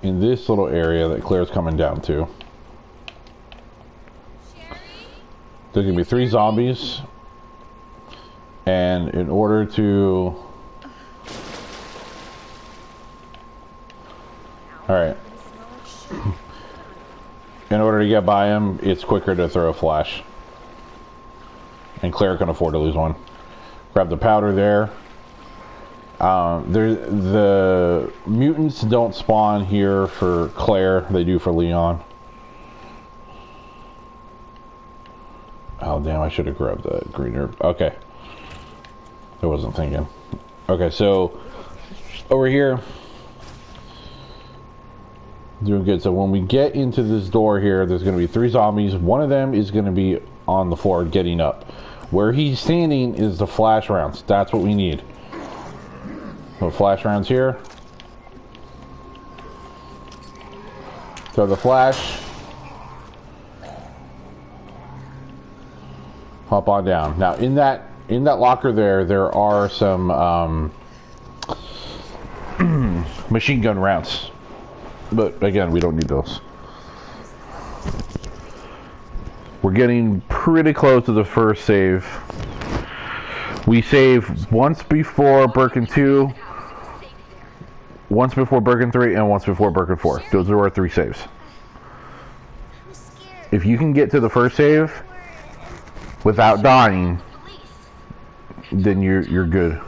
in this little area that Claire's coming down to, there's gonna be 3 zombies. And in order to... Alright. In order to get by him, it's quicker to throw a flash. And Claire can afford to lose one. Grab the powder there. The mutants don't spawn here for Claire. They do for Leon. Oh damn, I should have grabbed the green herb. Okay. I wasn't thinking. Okay, so over here, doing good. So when we get into this door here, there's going to be 3 zombies. One of them is going to be on the floor getting up. Where he's standing is the flash rounds. That's what we need. So flash rounds here. Throw the flash. Hop on down. Now in that locker there are some machine gun rounds. But again, we don't need those. We're getting pretty close to the first save. We save once before Birkin 2, once before Birkin 3, and once before Birkin 4. Those are our 3 saves. If you can get to the first save without dying, then you're good.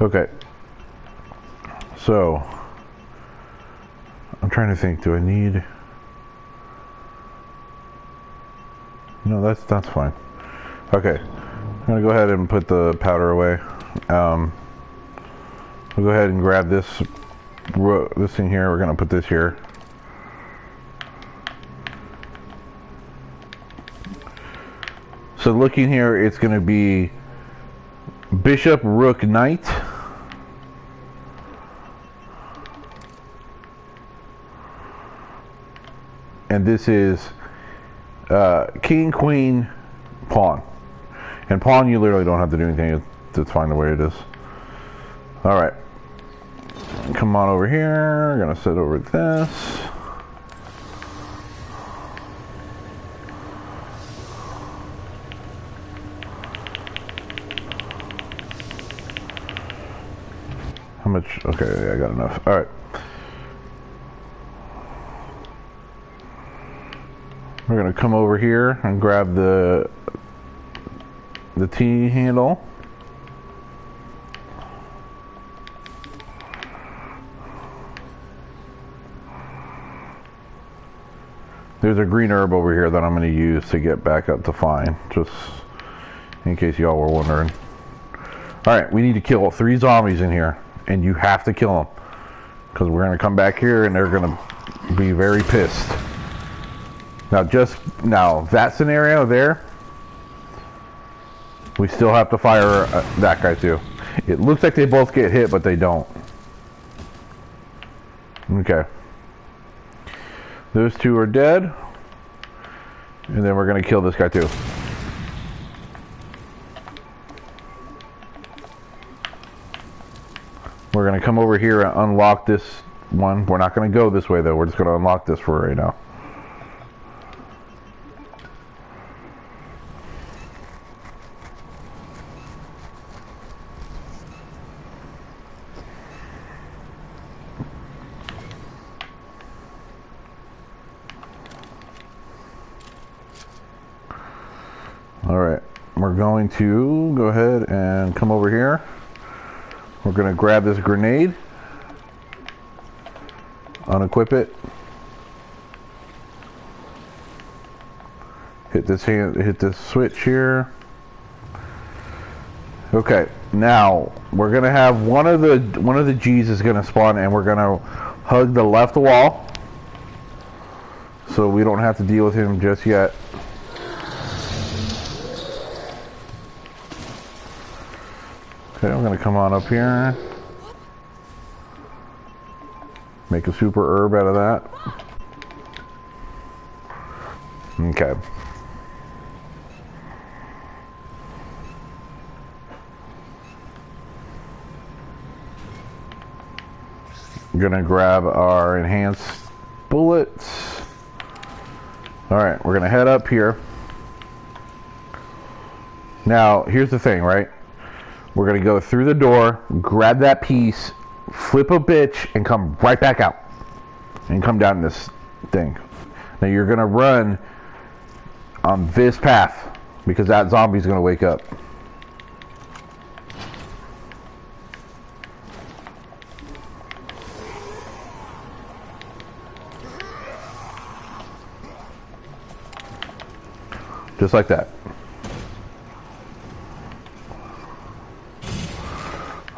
Okay, so I'm trying to think, do I need, no, that's fine. Okay, I'm gonna go ahead and put the powder away. We'll go ahead and grab this thing here. We're gonna put this here. So looking here, it's gonna be Bishop, Rook, Knight. And this is King, Queen, Pawn. And Pawn, you literally don't have to do anything. It's fine the way it is. Alright. Come on over here. We're going to sit over this. How much? Okay, I got enough. Alright. We're gonna come over here and grab the T handle. There's a green herb over here that I'm gonna use to get back up to fine, just in case y'all were wondering. Alright, we need to kill 3 zombies in here, and you have to kill them, because we're gonna come back here and they're gonna be very pissed. Now that scenario there, we still have to fire that guy too. It looks like they both get hit, but they don't. Okay. Those 2 are dead. And then we're gonna kill this guy too. We're gonna come over here and unlock this one. We're not gonna go this way though. We're just gonna unlock this for right now. Alright, we're going to go ahead and come over here. We're going to grab this grenade, unequip it, hit this switch here. Okay, now we're going to have one of the G's is going to spawn, and we're going to hug the left wall so we don't have to deal with him just yet. Okay, I'm going to come on up here. Make a super herb out of that. Okay. I'm going to grab our enhanced bullets. Alright, we're going to head up here. Now, here's the thing, right? We're going to go through the door, grab that piece, flip a bitch, and come right back out. And come down this thing. Now you're going to run on this path, because that zombie's going to wake up. Just like that.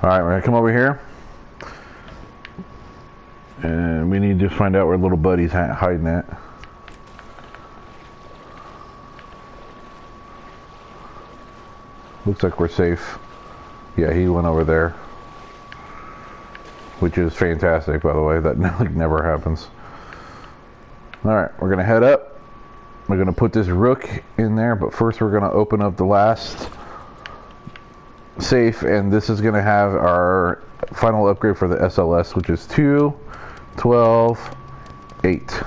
Alright, we're going to come over here. And we need to find out where little buddy's hiding at. Looks like we're safe. Yeah, he went over there. Which is fantastic, by the way. That never happens. Alright, we're going to head up. We're going to put this rook in there, but first we're going to open up the last safe, and this is going to have our final upgrade for the SLS, which is 2, 12, 8.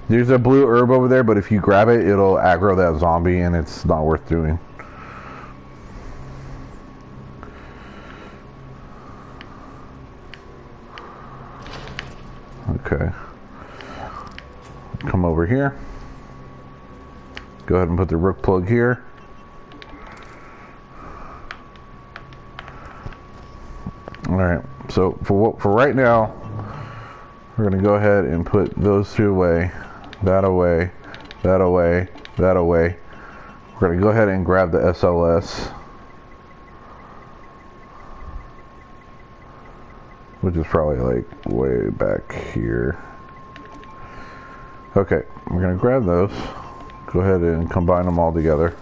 There's a blue herb over there, but if you grab it, it'll aggro that zombie, and it's not worth doing. Okay. Come over here. Go ahead and put the rook plug here. Alright, so for right now, we're going to go ahead and put those two away. That away, that away, that away. We're going to go ahead and grab the SLS. Which is probably like way back here. Okay, we're going to grab those. Go ahead and combine them all together.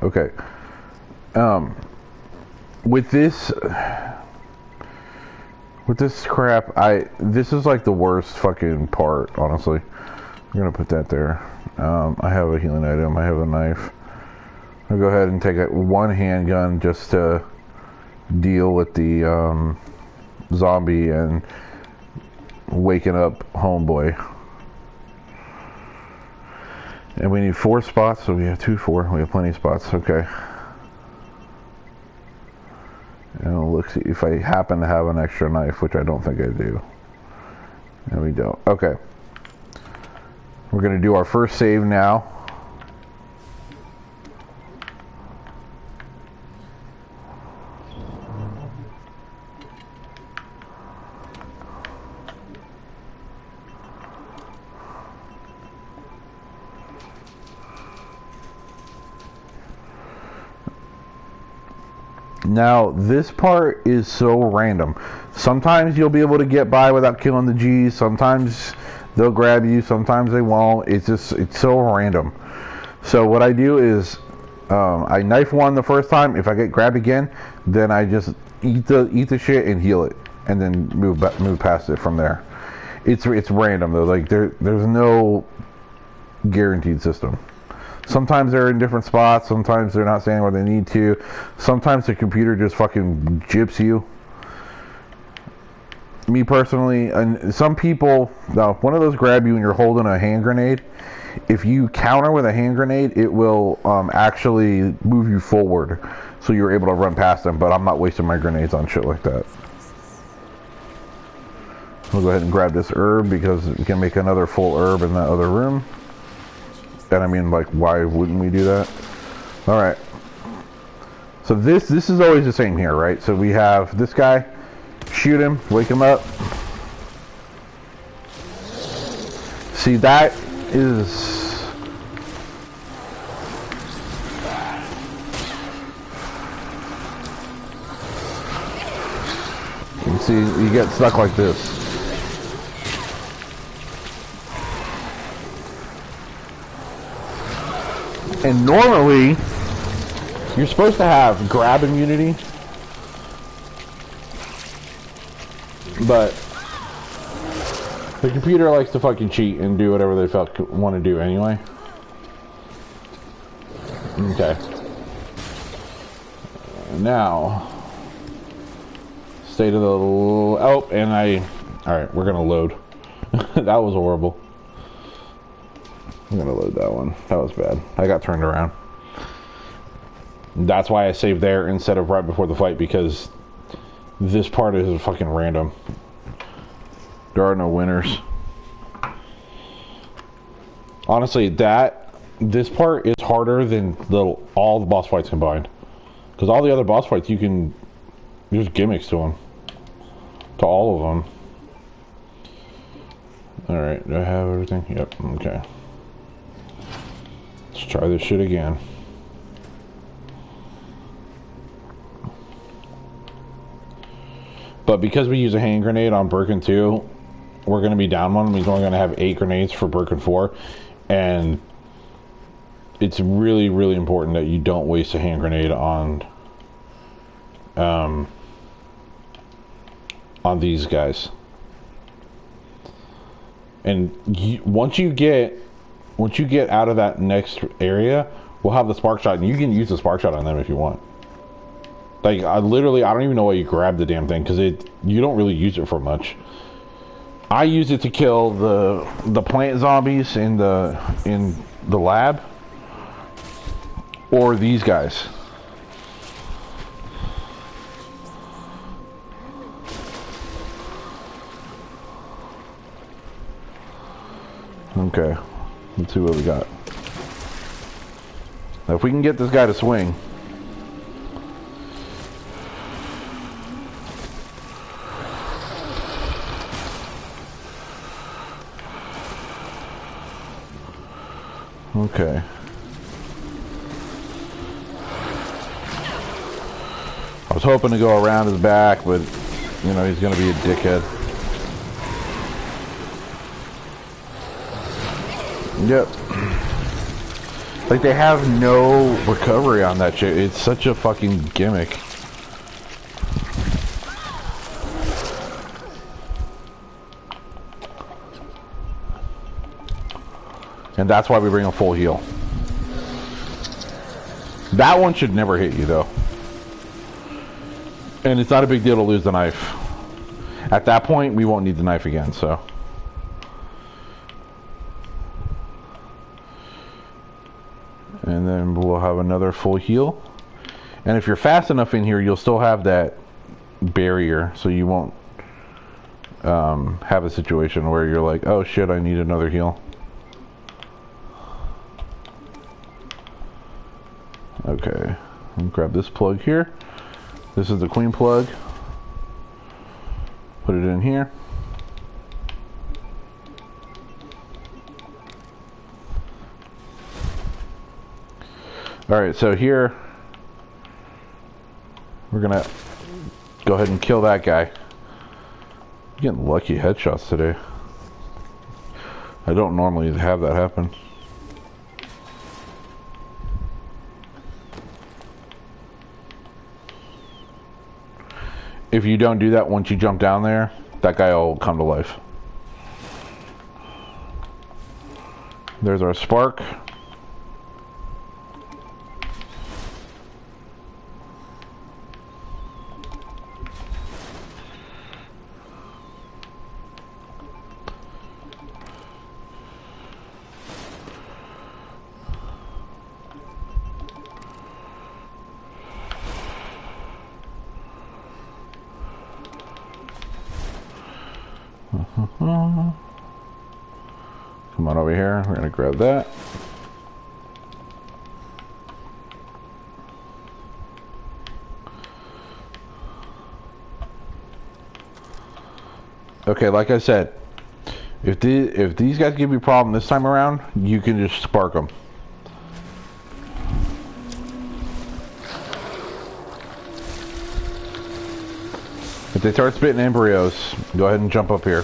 Okay. With this crap, this is like the worst fucking part, honestly. I'm gonna put that there. I have a healing item. I have a knife. I'll go ahead and take one handgun just to deal with the zombie and waking up homeboy. And we need 4 spots, so we have 2, 4. We have plenty of spots. Okay. And we'll look see if I happen to have an extra knife, which I don't think I do. And we don't. Okay. We're going to do our first save now. Now, this part is so random. Sometimes you'll be able to get by without killing the G's. Sometimes they'll grab you. Sometimes they won't. It's so random. So what I do is, I knife one the first time. If I get grabbed again, then I just eat the shit and heal it, and then move past it from there. It's random though. Like there's no guaranteed system. Sometimes they're in different spots. Sometimes they're not standing where they need to. Sometimes the computer just fucking gyps you. Me personally, and some people, no, one of those grab you and you're holding a hand grenade. If you counter with a hand grenade, it will actually move you forward, so you're able to run past them. But I'm not wasting my grenades on shit like that. We'll go ahead and grab this herb because we can make another full herb in that other room. And I mean, like, why wouldn't we do that? All right. So this is always the same here, right? So we have this guy. Shoot him. Wake him up. See, that is... You can see you get stuck like this. And normally, you're supposed to have grab immunity, but the computer likes to fucking cheat and do whatever they want to do anyway. Okay. Now, state of the... Oh, and Alright, we're gonna load. That was horrible. I'm gonna load that one. That was bad. I got turned around. That's why I saved there instead of right before the fight, because this part is fucking random. There are no winners. Honestly, this part is harder than all the boss fights combined. Because all the other boss fights, there's gimmicks to them. To all of them. Alright, do I have everything? Yep, okay. Let's try this shit again. But because we use a hand grenade on Birkin 2, we're going to be down one. We're only going to have 8 grenades for Birkin 4. And it's really, really important that you don't waste a hand grenade on these guys. And once you get out of that next area, we'll have the spark shot, and you can use the spark shot on them if you want. Like, I don't even know why you grab the damn thing, because you don't really use it for much. I use it to kill the plant zombies in the lab, or these guys. Okay, let's see what we got. Now, if we can get this guy to swing. Okay. I was hoping to go around his back, but, you know, he's going to be a dickhead. Yep. Like, they have no recovery on that shit. It's such a fucking gimmick. And that's why we bring a full heal. That one should never hit you, though. And it's not a big deal to lose the knife. At that point, we won't need the knife again, so... And then we'll have another full heal. And if you're fast enough in here, you'll still have that barrier, so you won't have a situation where you're like, oh shit, I need another heal. Okay, let me grab this plug here. This is the queen plug. Put it in here. Alright, so here we're gonna go ahead and kill that guy. I'm getting lucky headshots today. I don't normally have that happen. if you don't do that once you jump down there, that guy will come to life. There's our spark. Come on over here. We're gonna grab that. Okay, like I said, if these guys give you a problem this time around, you can just spark them. If they start spitting embryos, go ahead and jump up here.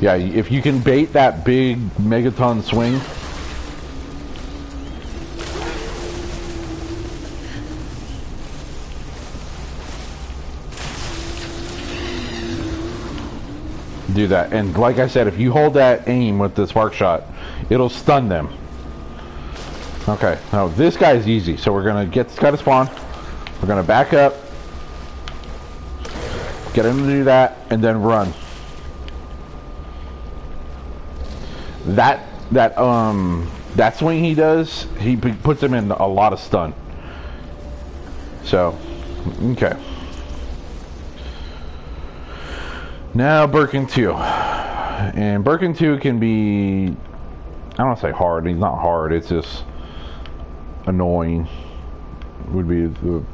Yeah, if you can bait that big megaton swing. Do that. And like I said, if you hold that aim with the spark shot, it'll stun them. Okay, now this guy's easy. So we're going to get this guy to spawn. We're going to back up. Get him to do that, and then run. That swing he does, he puts him in a lot of stun. So, okay. Now Birkin 2. And Birkin 2 can be, I don't want to say hard, he's not hard, it's just annoying would be the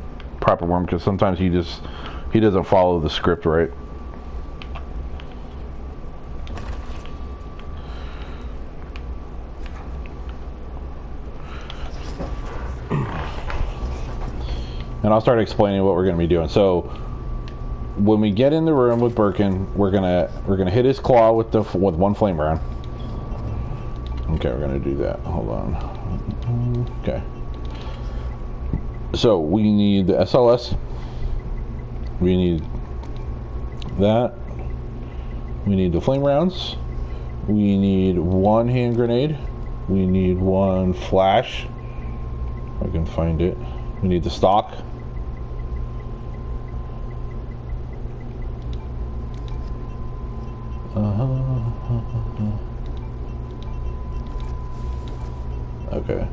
proper word, because sometimes he doesn't follow the script right. And I'll start explaining what we're going to be doing. So, when we get in the room with Birkin, we're gonna hit his claw with one flame round. Okay, we're gonna do that. Hold on. Okay. So we need the SLS. We need that. We need the flame rounds. We need one hand grenade. We need one flash. If I can find it. We need the stock. Okay.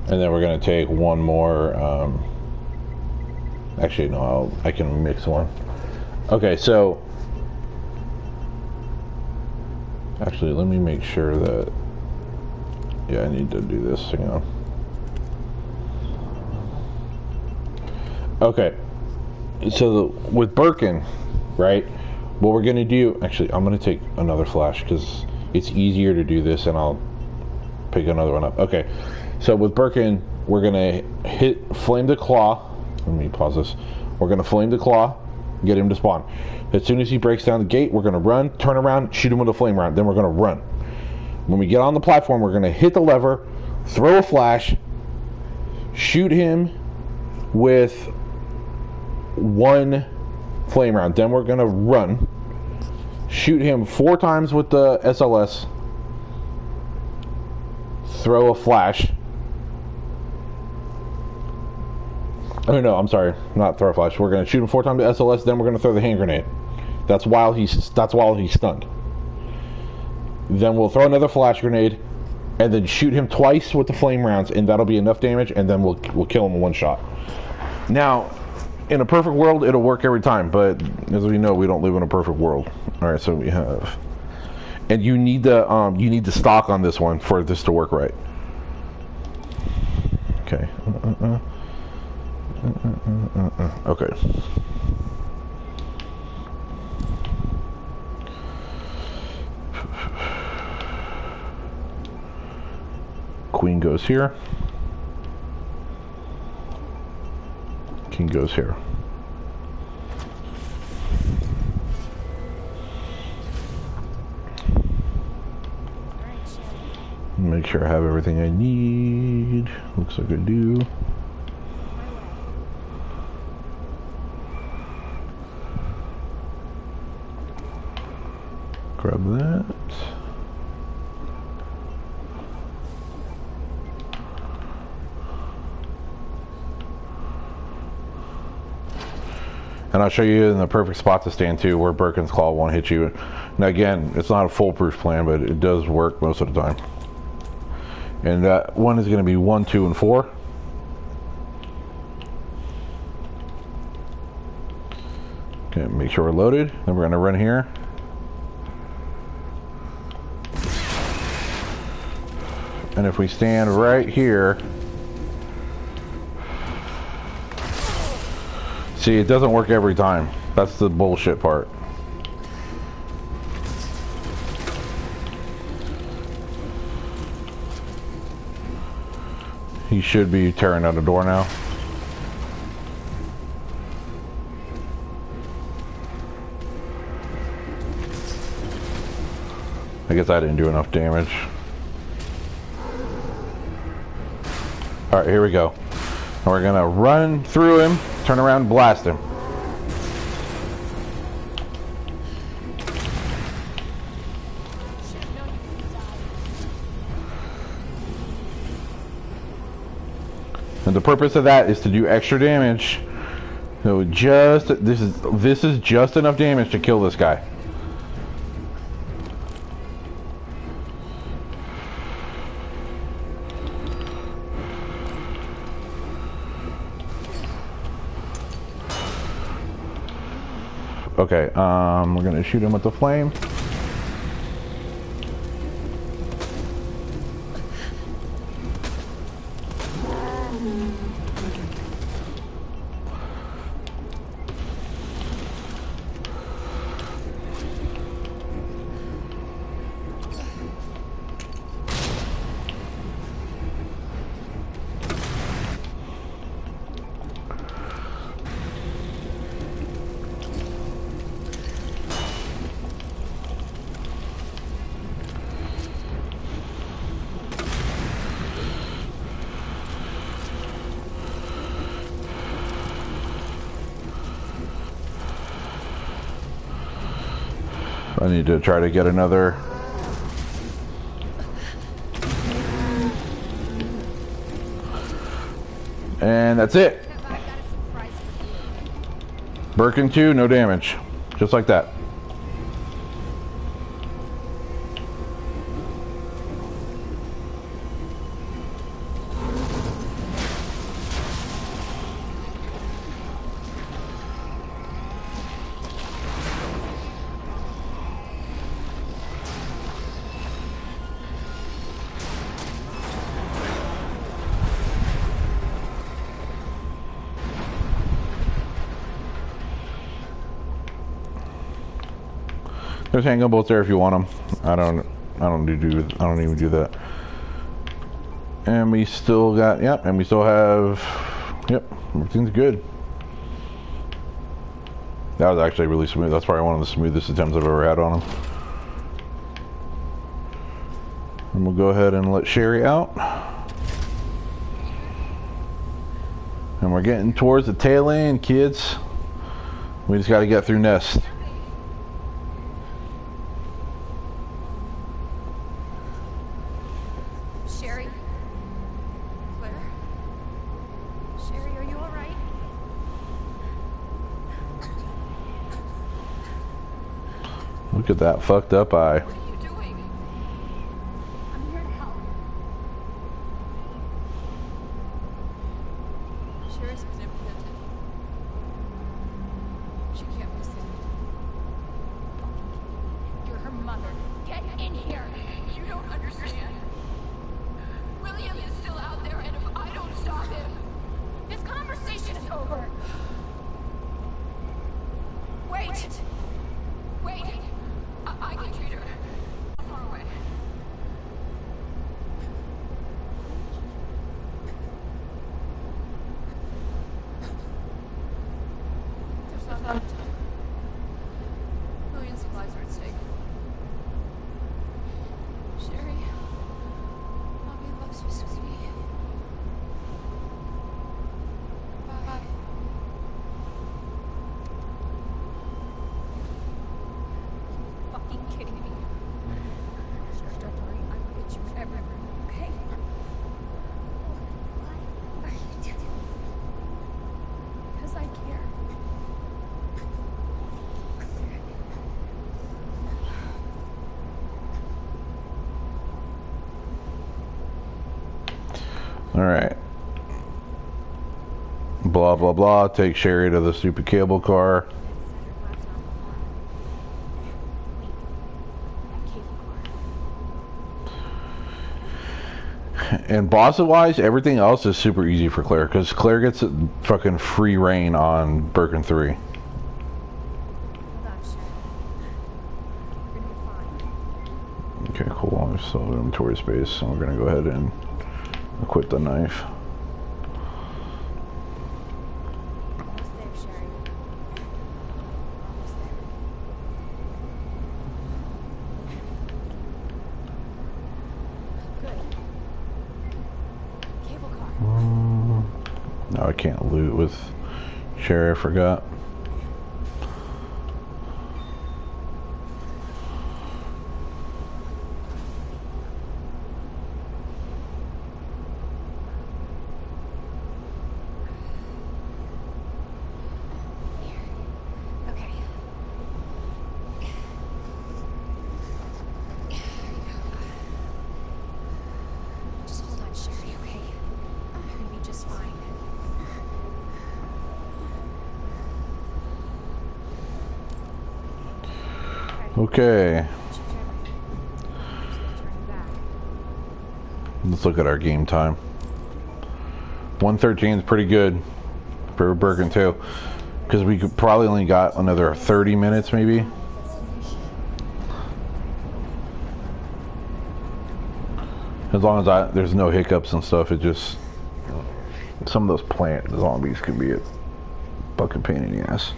And then we're going to take one more, actually no, I can mix one. Okay, so actually let me make sure that, yeah, I need to do this, hang on. Okay, so with Birkin, right, what we're going to do, actually I'm going to take another flash because it's easier to do this, and I'll pick another one up. Okay, so with Birkin, we're going to flame the claw. Let me pause this. We're going to flame the claw, get him to spawn. As soon as he breaks down the gate, we're going to run, turn around, shoot him with a flame round, then we're going to run. When we get on the platform, we're going to hit the lever, throw a flash, shoot him with one flame round, then we're going to run, shoot him 4 times with the SLS, throw a flash. Oh no, I'm sorry, not throw a flash. We're gonna shoot him 4 times with SLS, then we're gonna throw the hand grenade. That's while he's stunned. Then we'll throw another flash grenade, and then shoot him twice with the flame rounds, and that'll be enough damage, and then we'll kill him in one shot. Now, in a perfect world, it'll work every time, but as we know, we don't live in a perfect world. All right, so we have, and you need the stock on this one for this to work right. Okay. Okay. Queen goes here. King goes here. Make sure I have everything I need. Looks like I do. Grab that. And I'll show you in the perfect spot to stand too, where Birkin's Claw won't hit you. Now again, it's not a foolproof plan, but it does work most of the time. And that one is going to be 1, 2, and 4. Okay, make sure we're loaded. Then we're going to run here. And if we stand right here, see, it doesn't work every time. That's the bullshit part. He should be tearing out the door now. I guess I didn't do enough damage. Alright, here we go. And we're gonna run through him, turn around, and blast him. And the purpose of that is to do extra damage. So just this is just enough damage to kill this guy. Okay, we're gonna shoot him with the flame. I need to try to get another. And that's it. Birkin 2, no damage. Just like that. There's handgun bolts there if you want them. I don't even do that. And we still got, yep, and we still have, yep, everything's good. That was actually really smooth. That's probably one of the smoothest attempts I've ever had on him. And we'll go ahead and let Sherry out. And we're getting towards the tail end, kids. We just got to get through Nest. Sherry? Claire? Sherry, are you alright? Look at that fucked up eye. What are you doing? I'm here to help. Sherry's been implanted. She can't be saved. You're her mother. Get in here. You don't understand. William is still out there, and if I don't stop him... This conversation is over. Wait! Wait! I can treat her. Far away. lives are at stake. Sherry, Mommy loves you, sweetie. Bye. Fucking kidding me. Sure, don't worry. I will get you whatever, okay? Why are you doing Because I care. All right. Blah blah blah. Take Sherry to the stupid cable car. And boss-wise, everything else is super easy for Claire because Claire gets fucking free reign on Birkin 3. Hold on, Sherry. You're gonna be fine. Okay, cool. There's still inventory space, so we're gonna go ahead and equip the knife. Almost there, Sherry. Almost there. Good. Cable car. No, I can't loot with Sherry, I forgot. Okay. There you go. Just hold on, Sherry, okay? You're gonna be just fine. Okay, Just turn back. let's look at our game time. 113 is pretty good for Birkin 2 because we could probably only got another 30 minutes maybe. As long as there's no hiccups and stuff, it just some of those plant zombies can be a fucking pain in the ass.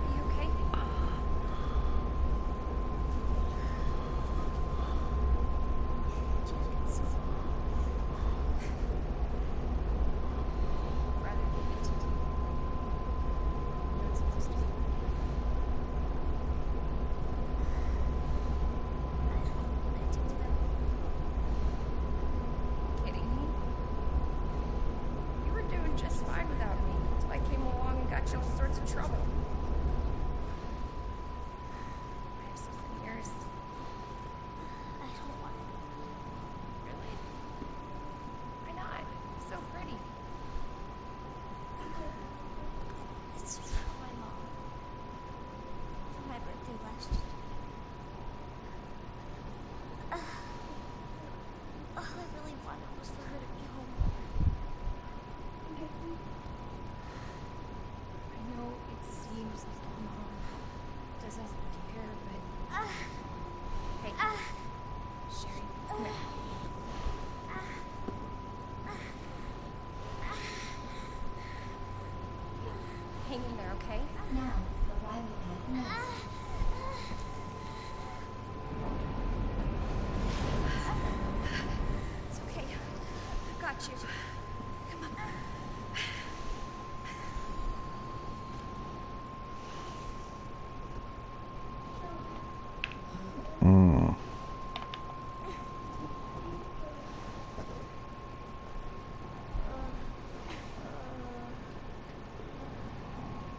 Are you okay? Rather than continue. You're not supposed to. Kidding me? You were doing just fine without me. Until I came along and got you all sorts of trouble. I have something yours. I don't want it. Really? Why not? It's so pretty. It's for my mom. For my birthday last year. All I really wanted was for her to be home. I know it seems like Mom doesn't care, but hey, Sherry, come here. Hang in there, okay? Now, arriving at Nest. It's okay. I got you. Come on.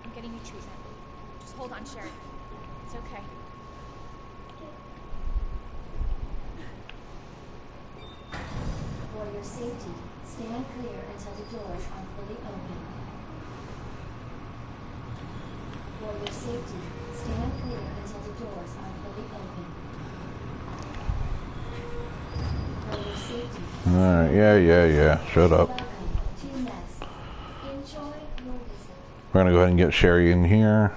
I'm getting you treatment. Just hold on, Sherry. It's okay. For your safety, stand clear until the doors are fully open. For your safety, stand clear until the doors are fully open. For your safety, Alright, yeah. Shut up. welcome to Nest. Enjoy your visit. We're gonna go ahead and get Sherry in here.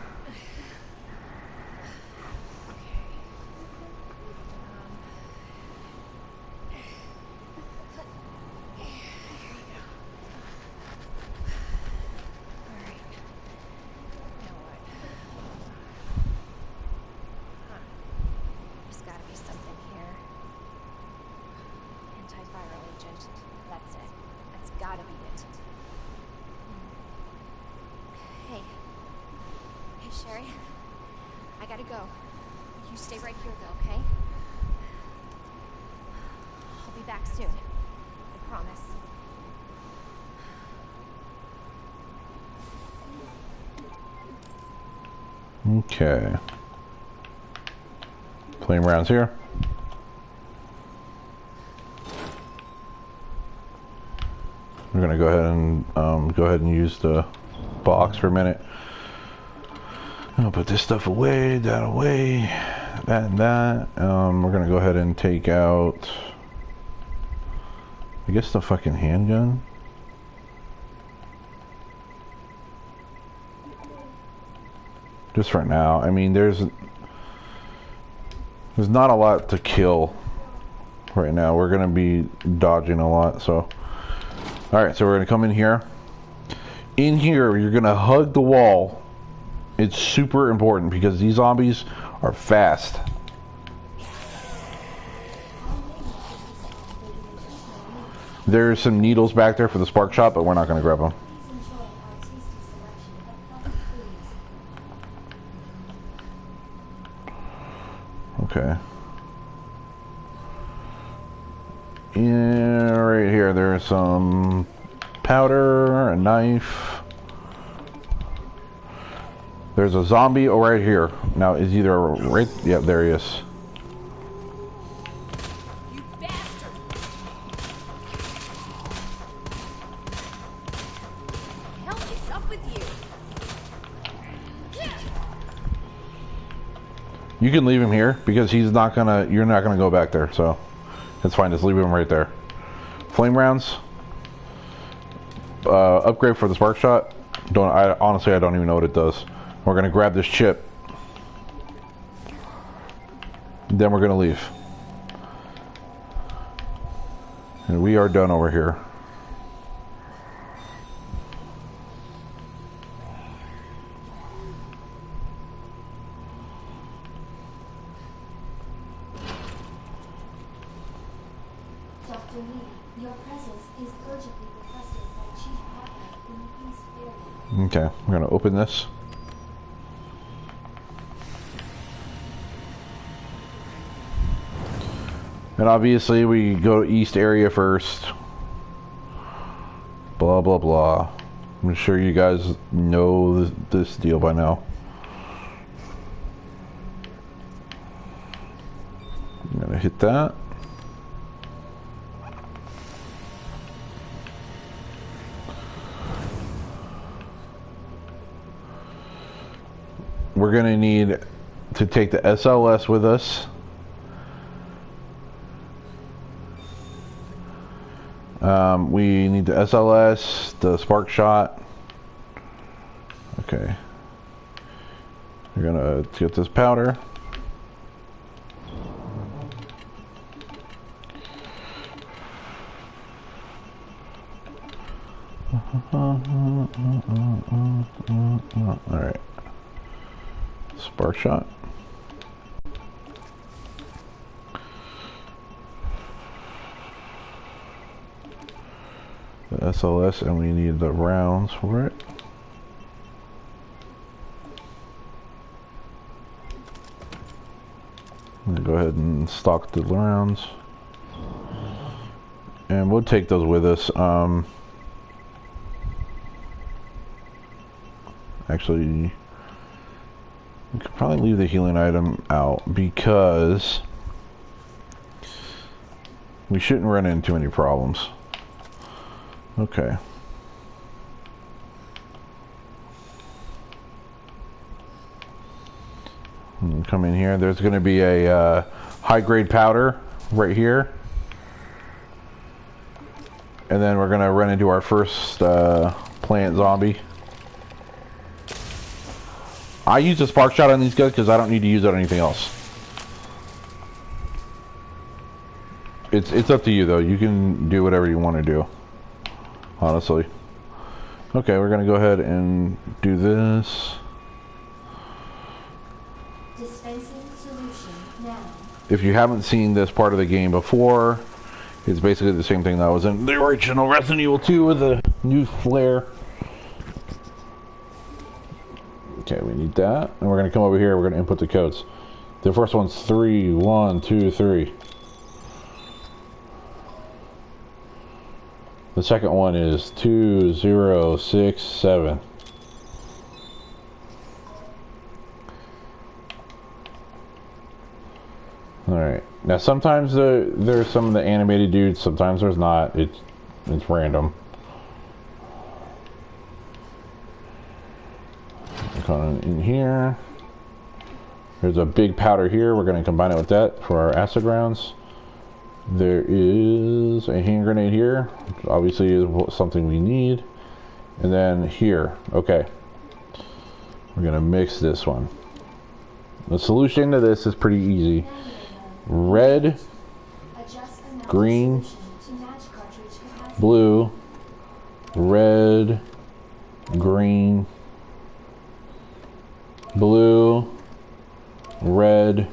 Alright. Sherry. I gotta go. You stay right here, though, okay? I'll be back soon. I promise. Okay. Flame rounds here. We're gonna go ahead and use the box for a minute. I'll put this stuff away, that away, that and that. We're gonna go ahead and take out, I guess, the fucking handgun. Just for now. I mean, there's not a lot to kill right now. We're gonna be dodging a lot, so. Alright, so we're gonna come in here. In here, you're gonna hug the wall. It's super important because these zombies are fast. There's some needles back there for the spark shot, but we're not gonna grab them. Okay. Yeah, right here there's some powder, a knife. There's a zombie right here. Now is either right, yeah, there he is. You bastard! Hell is up with you? You can leave him here because he's not gonna, you're not gonna go back there, so it's fine, just leave him right there. Flame rounds. Upgrade for the spark shot. Honestly, I don't even know what it does. We're gonna grab this chip. Then we're gonna leave. And we are done over here. Dr. Lee, your presence is urgently requested by Chief Parker in the East Area. Okay, we're gonna open this. And obviously we go to East area first. Blah blah blah. I'm sure you guys know this deal by now. I'm gonna hit that. We're gonna need to take the SLS with us. We need the SLS, the spark shot. Okay. We're gonna get this powder. Alright. Spark shot. The SLS, and we need the rounds for it. I'm gonna go ahead and stock the rounds. And we'll take those with us. Actually, we could probably leave the healing item out because we shouldn't run into any problems. Okay. Come in here. There's going to be a high-grade powder right here. And then we're going to run into our first plant zombie. I use a spark shot on these guys because I don't need to use it on anything else. It's up to you though. You can do whatever you want to do. Honestly. Okay, we're gonna go ahead and do this. Dispensing solution now. If you haven't seen this part of the game before, it's basically the same thing that was in the original Resident Evil 2 with the new flare. Okay, we need that. And we're going to come over here. We're going to input the codes. The first one's 3, 1, 2, 3. The second one is 2, 0, 6, 7. Alright. Now sometimes there's some of the animated dudes, sometimes there's not. It's random. In here. There's a big powder here. We're going to combine it with that for our acid rounds. There is a hand grenade here, which obviously is something we need. And then here. Okay. We're going to mix this one. The solution to this is pretty easy. Red, green, blue, red, green, blue, red,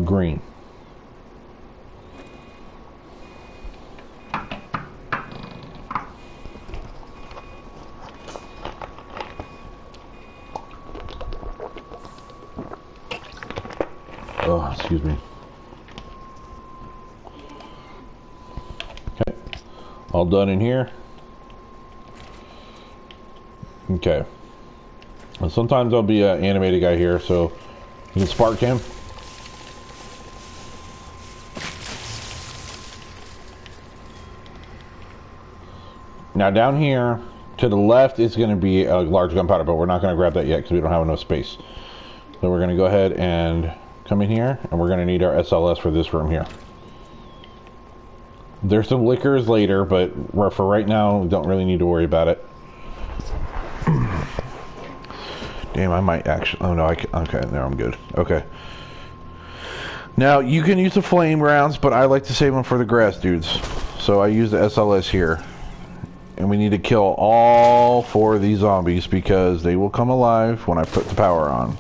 green. Oh, excuse me. Okay, all done in here. Okay. And sometimes there'll be an animated guy here, so you can spark him. Now down here to the left is going to be a large gunpowder, but we're not going to grab that yet because we don't have enough space. So we're going to go ahead and come in here, and we're going to need our SLS for this room here. There's some liquors later, but for right now, we don't really need to worry about it. Damn, I might actually... Oh, no, I can... Okay, there, I'm good. Okay. Now, you can use the flame rounds, but I like to save them for the grass dudes. So I use the SLS here. And we need to kill all 4 of these zombies because they will come alive when I put the power on.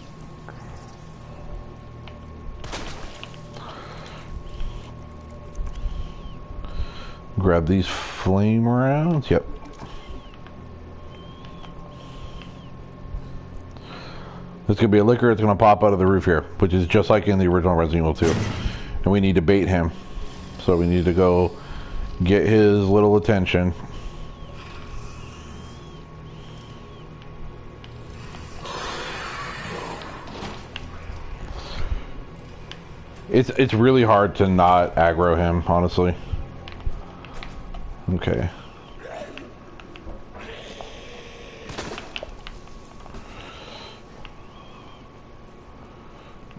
Grab these flame rounds. Yep. There's going to be a liquor that's going to pop out of the roof here, which is just like in the original Resident Evil 2. And we need to bait him. So we need to go get his little attention. It's really hard to not aggro him, honestly. Okay.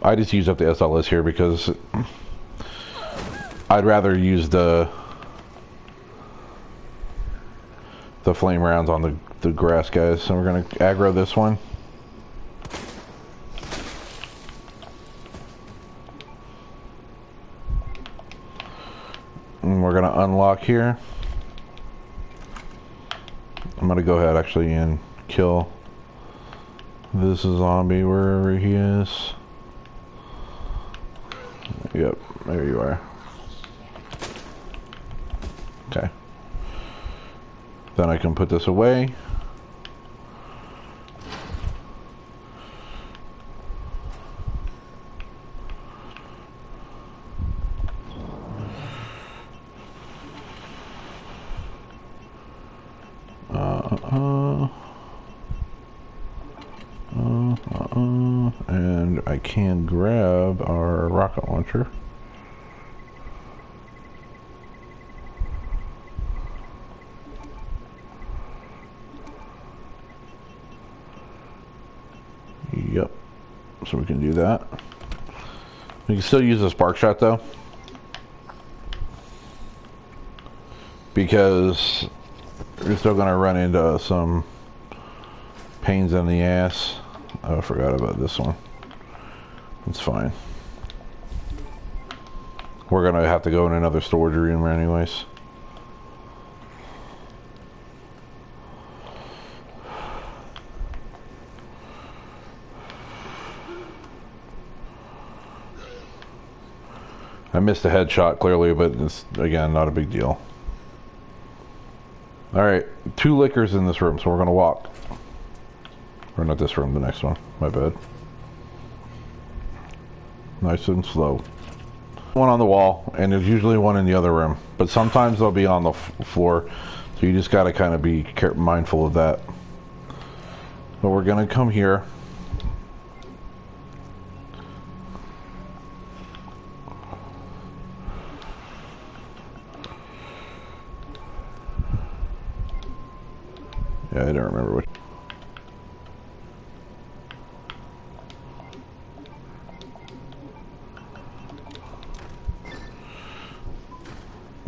I just use up the SLS here because I'd rather use the flame rounds on the grass guys. So we're gonna aggro this one. And we're gonna unlock here. I'm gonna go ahead actually and kill this zombie wherever he is. Yep, there you are. Okay. Then I can put this away. And I can grab our rocket launcher. Yep. So we can do that. We can still use a spark shot though, because we're still going to run into some pains in the ass. Oh, I forgot about this one. It's fine. We're going to have to go in another storage room anyways. I missed a headshot clearly, but it's, again, not a big deal. Alright, 2 liquors in this room, so we're going to walk. Or not this room, the next one. My bad. Nice and slow. One on the wall, and there's usually one in the other room. But sometimes they'll be on the floor, so you just gotta kind of be mindful of that. But we're gonna come here. Yeah, I don't remember what.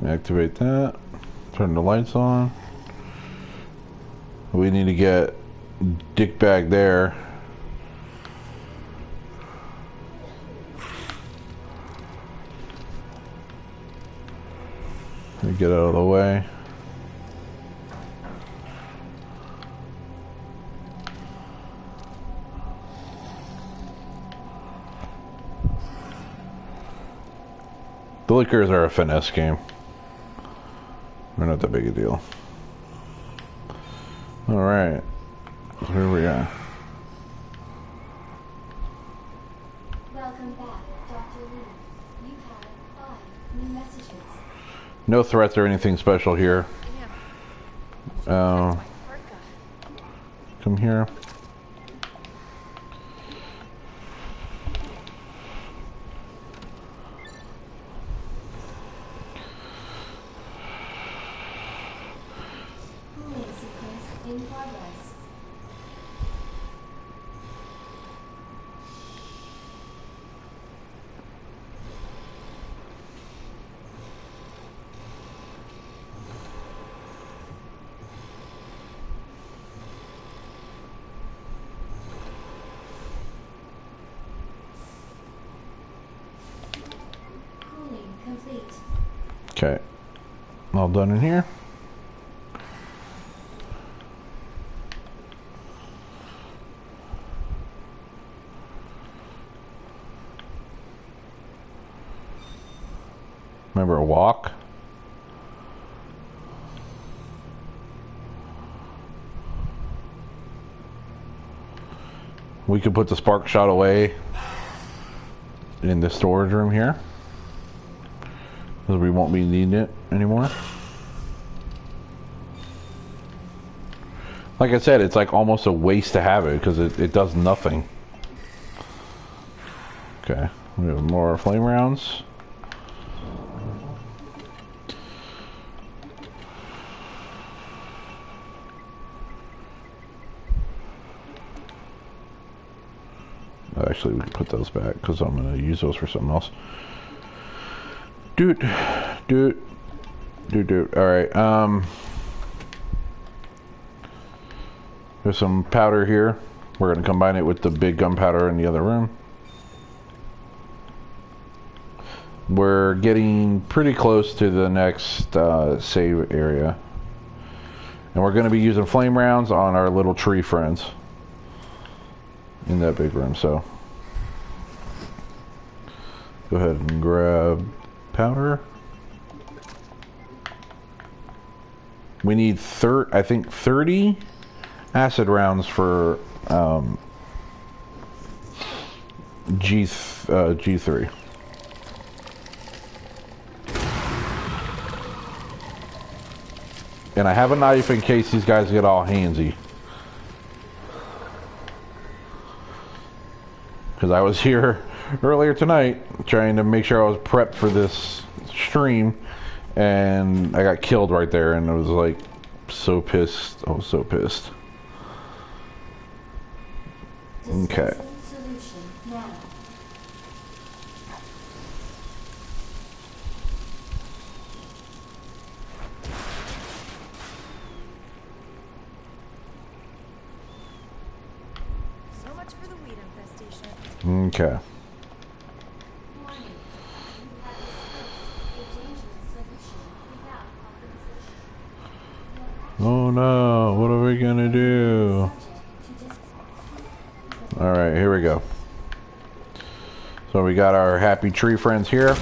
Activate that. Turn the lights on. We need to get Dick back there. Get out of the way. The liquors are a finesse game. They're not that big a deal. Alright. So here we are. Welcome back, Dr. Lee. You have 5 new messages. No threats or anything special here. Come here. Cooling sequence in progress. Cooling complete. Okay. All done in here. Remember a walk? We could put the spark shot away in the storage room here, because we won't be needing it anymore. Like I said, it's like almost a waste to have it because it does nothing. Okay, we have more flame rounds. Actually, we can put those back because I'm going to use those for something else. Dude. Alright, there's some powder here. We're going to combine it with the big gunpowder in the other room. We're getting pretty close to the next save area. And we're going to be using flame rounds on our little tree friends in that big room, so go ahead and grab powder. We need I think 30 acid rounds for G3. And I have a knife in case these guys get all handsy. Because I was here earlier tonight trying to make sure I was prepped for this stream, and I got killed right there, and I was like so pissed. I was so pissed. Okay. Solution now. So much for the weed infestation. Okay. Warning. You have discussed a dangerous solution without authorization. Oh no, what are we gonna do? Alright, here we go. So we got our happy tree friends here.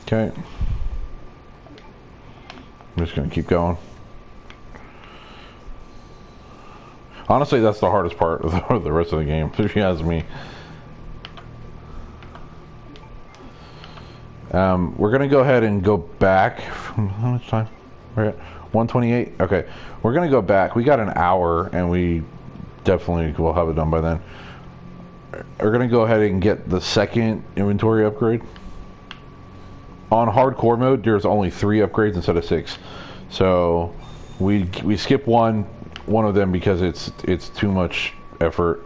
Okay. I'm just gonna keep going. Honestly, that's the hardest part of the rest of the game, if you ask me. We're gonna go ahead and go back. How much time? We're at 1:28. Okay, we're gonna go back. We got an hour, and we definitely will have it done by then. We're gonna go ahead and get the second inventory upgrade. On hardcore mode, there's only 3 upgrades instead of 6. So we skip one of them because it's too much effort.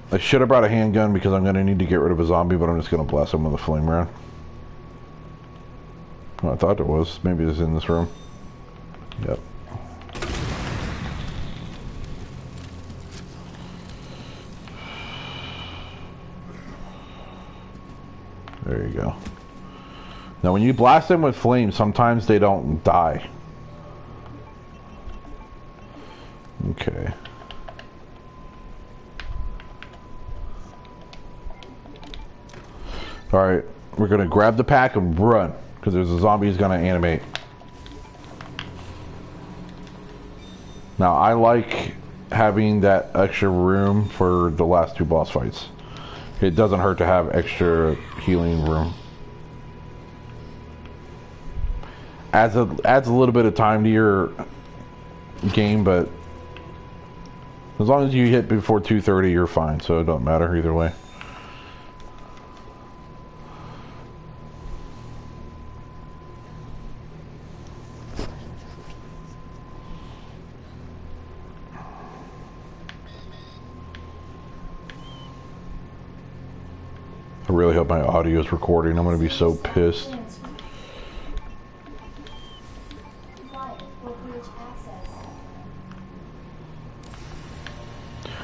I should have brought a handgun because I'm gonna need to get rid of a zombie, but I'm just gonna blast him with a flame round. Oh, I thought there was. Maybe it's in this room. Yep. There you go. Now when you blast them with flames, sometimes they don't die. Okay. Alright, we're gonna grab the pack and run, because there's a zombie who's gonna animate. Now I like having that extra room for the last 2 boss fights. It doesn't hurt to have extra healing room. Adds a little bit of time to your game, but as long as you hit before 2:30, you're fine. So it don't matter either way. I really hope my audio is recording. I'm going to be so pissed.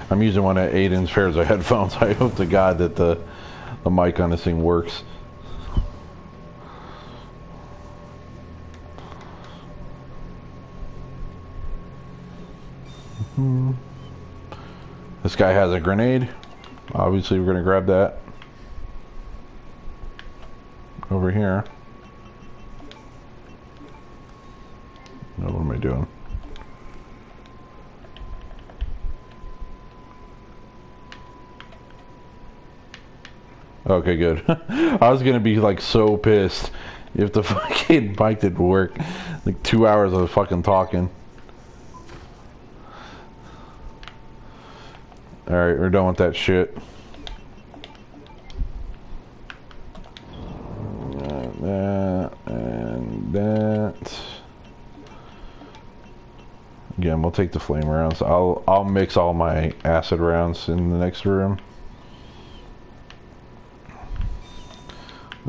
I'm using one of Aiden's Fairza headphones. I hope to God that the mic on this thing works. This guy has a grenade. Obviously, we're going to grab that. Over here. No, what am I doing? Okay, good. I was gonna be like so pissed if the fucking mic didn't work. Like 2 hours of fucking talking. Alright, we're done with that shit. That and that. Again, we'll take the flame rounds. I'll mix all my acid rounds in the next room.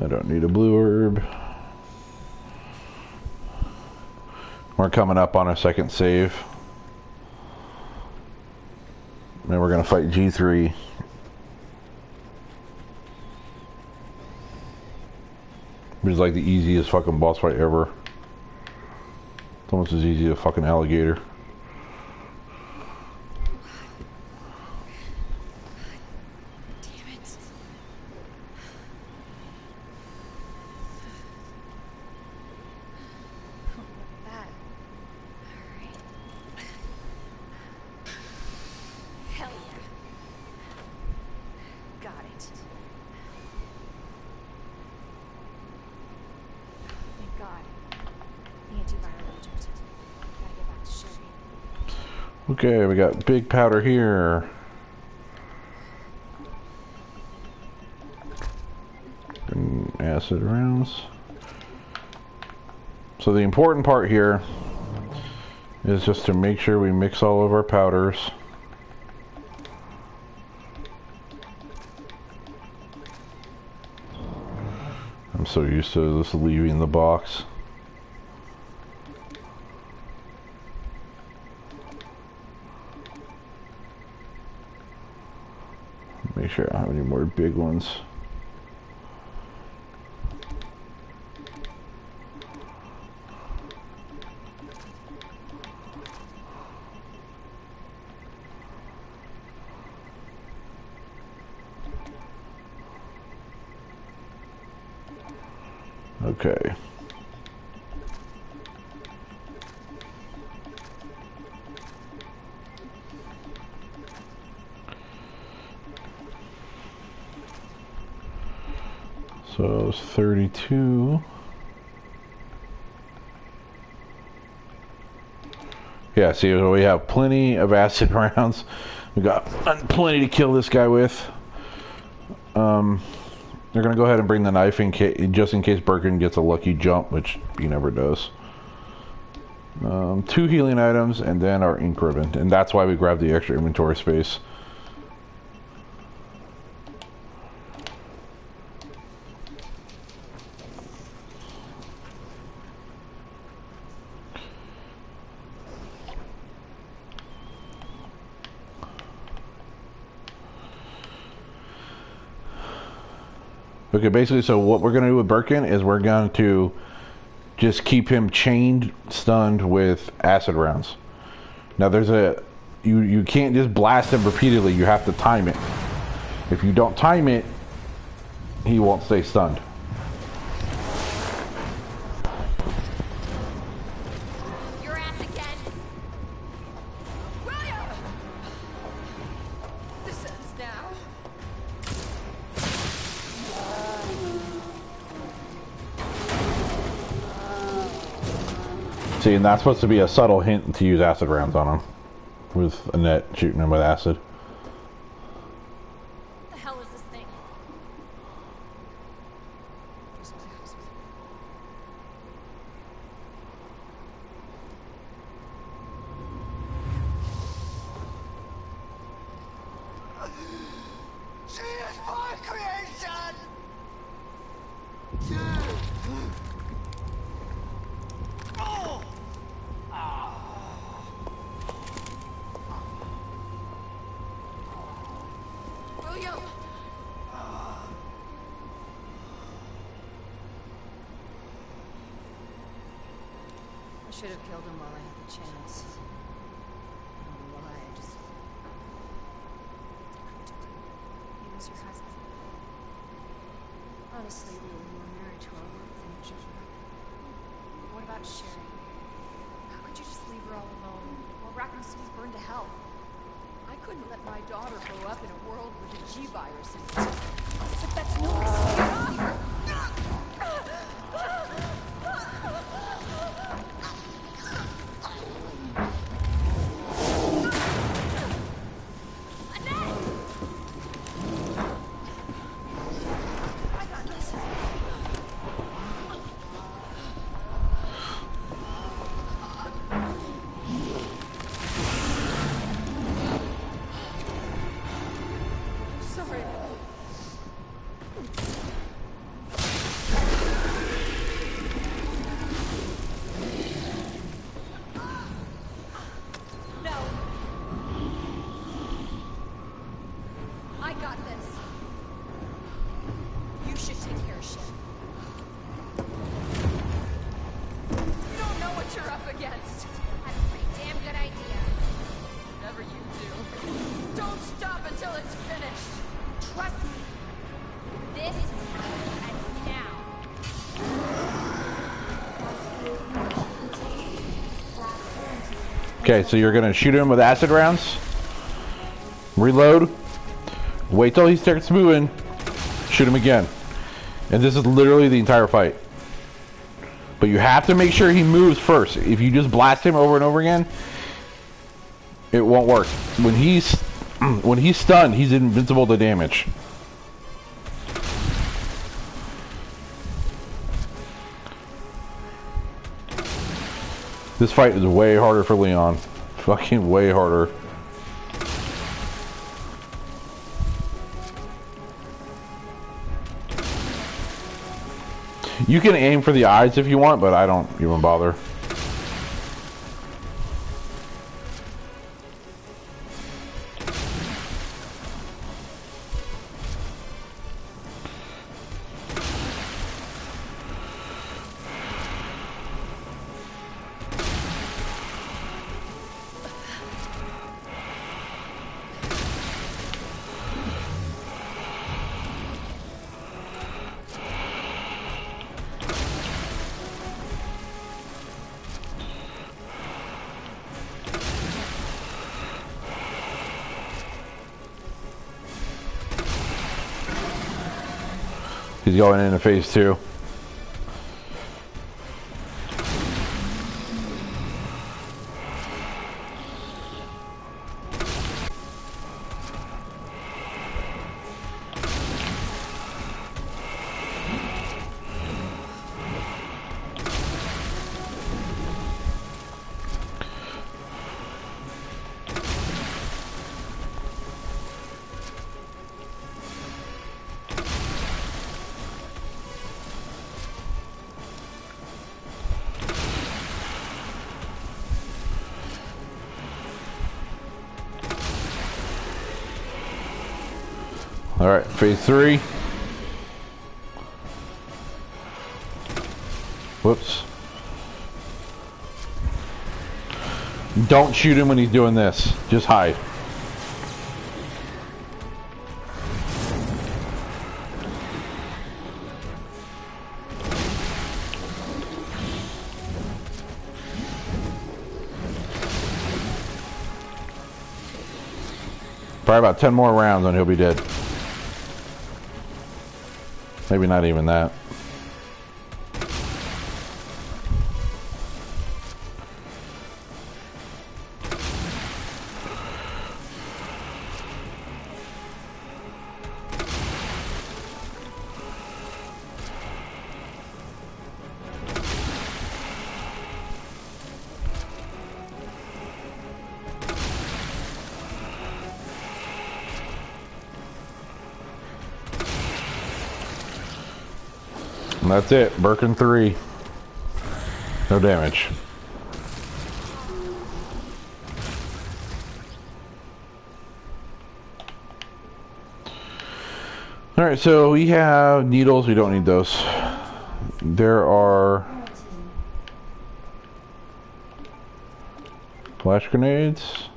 I don't need a blue herb. We're coming up on our second save. Then we're gonna fight G3. Which is like the easiest fucking boss fight ever. It's almost as easy as a fucking alligator. Damn it. Oh, look at that. Alright. Hell yeah. Got it. Thank God. The antiviral agent. Gotta get back to Sherry. Okay, we got big powder here. And acid rounds. So the important part here is just to make sure we mix all of our powders. I'm so used to just leaving the box. Make sure I don't have any more big ones. Okay. So it's 32. Yeah, see, so we have plenty of acid rounds. We got plenty to kill this guy with. They're gonna go ahead and bring the knife in just in case Birkin gets a lucky jump, which he never does. 2 healing items and then our ink ribbon, and that's why we grabbed the extra inventory space. Okay, basically, so what we're going to do with Birkin is we're going to just keep him chained, stunned with acid rounds. Now, there's a... You can't just blast him repeatedly. You have to time it. If you don't time it, he won't stay stunned. Your ass again. William! This ends now. See, and that's supposed to be a subtle hint to use acid rounds on him. With Annette shooting him with acid. What the hell is this thing? She is my creation! William! I should have killed him while I had the chance. I don't know why, I just... He was your husband. Honestly, we were married to our work ventures. What about Sherry? How could you just leave her all alone while Raccoon City's burned to hell? I couldn't let my daughter grow up in a world with a G-virus in it. But that's no excuse. I got this. Sorry. No. I got this. You should take care of shit. You don't know what you're up against. That's a pretty damn good idea. Whatever you do, don't stop until it's finished. Trust me. This ends now. Okay, so you're gonna shoot him with acid rounds. Reload. Wait till he starts moving. Shoot him again. And this is literally the entire fight. But you have to make sure he moves first. If you just blast him over and over again, it won't work. When he's stunned, he's invincible to damage. This fight is way harder for Leon. Fucking way harder. You can aim for the eyes if you want, but I don't even bother. He's going into phase 2. Alright, phase 3. Whoops. Don't shoot him when he's doing this. Just hide. Probably about 10 more rounds and he'll be dead. Maybe not even that. And that's it. Birkin 3. No damage. Alright, so we have needles. We don't need those. There are flash grenades.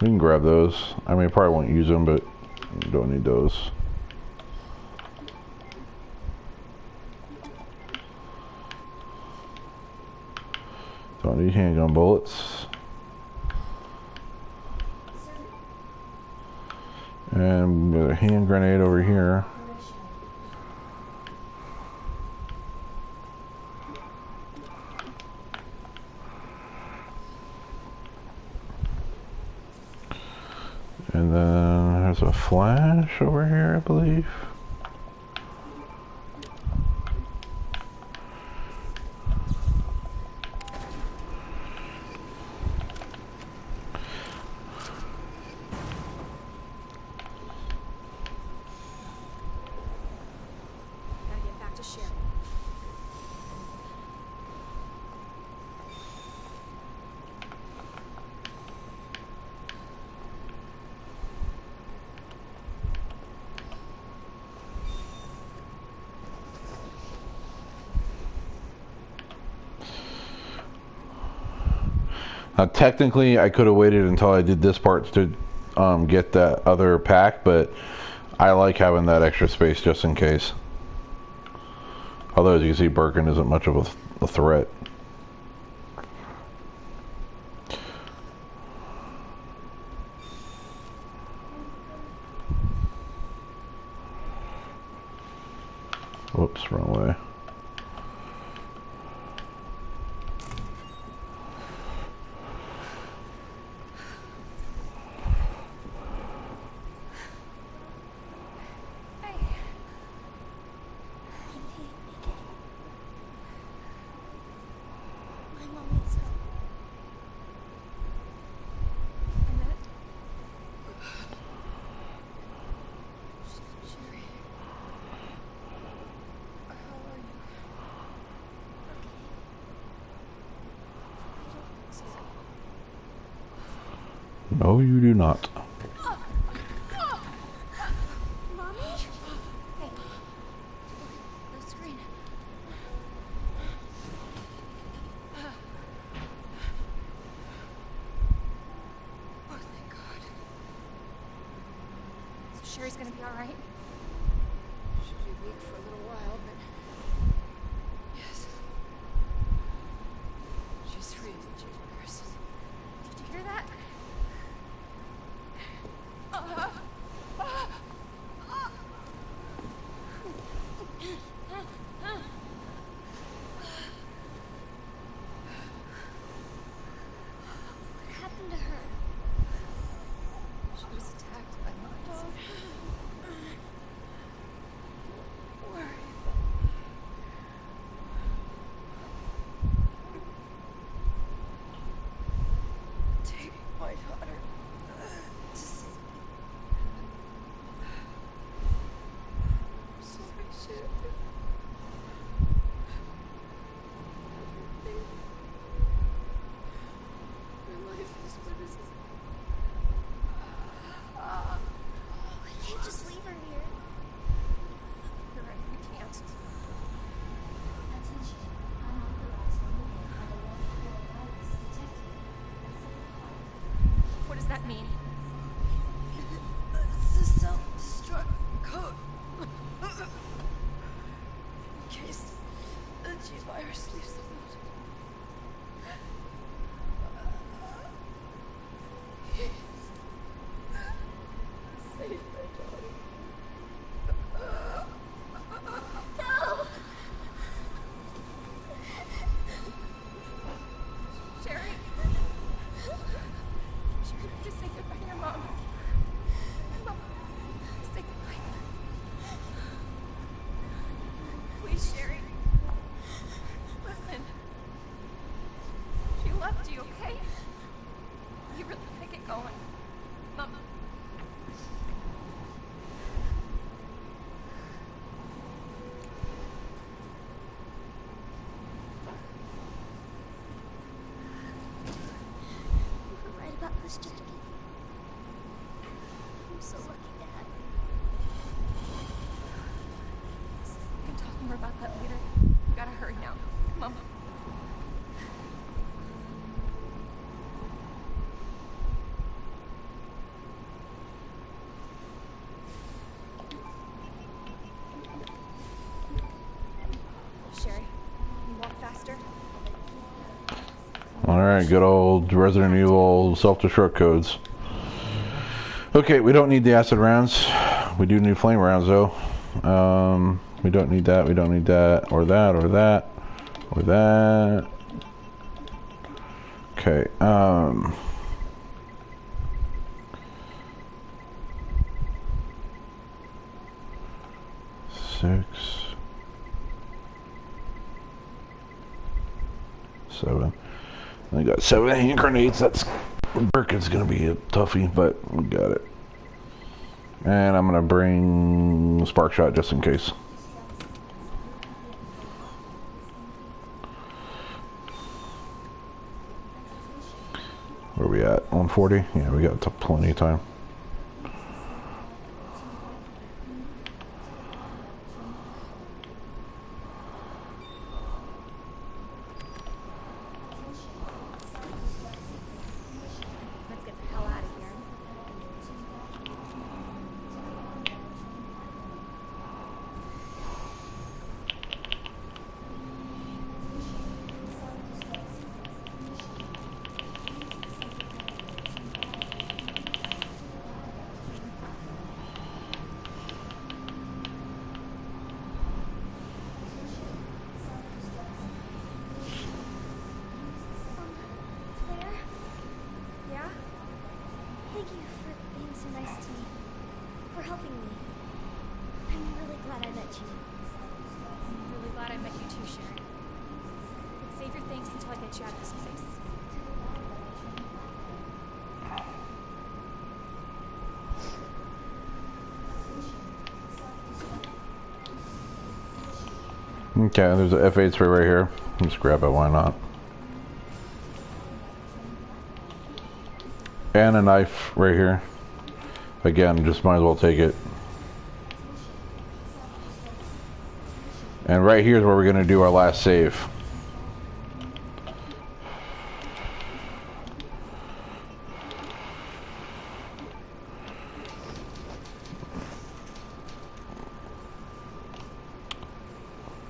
We can grab those. I mean, I probably won't use them, but we don't need those. Don't need handgun bullets. And a hand grenade over here. And then there's a flash over here, I believe. Technically, I could have waited until I did this part to get that other pack, but I like having that extra space just in case. Although, as you can see, Birkin isn't much of a threat. Whoops, wrong way. No, you do not. Mommy? Hey. The screen. Oh, thank God. So Sherry's gonna be alright? She'll be weak for a little while, but... Yes. She's free of the J-virus. Did you hear that? my daughter to see me. I'm sorry, Sharon. Your life is what is it? We can't just leave her here. You're right, we can't. Attention. Unauthorized removal of a 1-4 virus detected. What does that mean? It's a self-destruct code. In case the G-virus leaves the world. Save my daughter. No! Sherry? Sherry, just say goodbye to your mom. Mom, say goodbye. Please, Sherry. Listen. She loved you, okay? You really gotta get going. Mom. You were right about this, Jackie. I'm so lucky to have you. We can talk more about that later. We gotta hurry now. Mom. Sherry, can you walk faster? Alright, good old Resident Evil self-destruct codes. Okay, we don't need the acid rounds. We do need flame rounds though. We don't need that, we don't need that, or that, or that, or that. Okay, 6, 7. I got 7 hand grenades. That's Birkin's gonna be a toughie, but we got it. And I'm gonna bring Spark Shot just in case. Where are we at? 140? Yeah, we got plenty of time. Let's get the hell out of here. Claire? Yeah? Thank you for being so nice to me. For helping me. I'm really glad I met you. I'm really glad I met you too, Sherry. But save your thanks until I get you out of this place. Okay, there's an F8 spray right here. Let's grab it, why not? And a knife right here. Again, just might as well take it. And right here is where we're going to do our last save.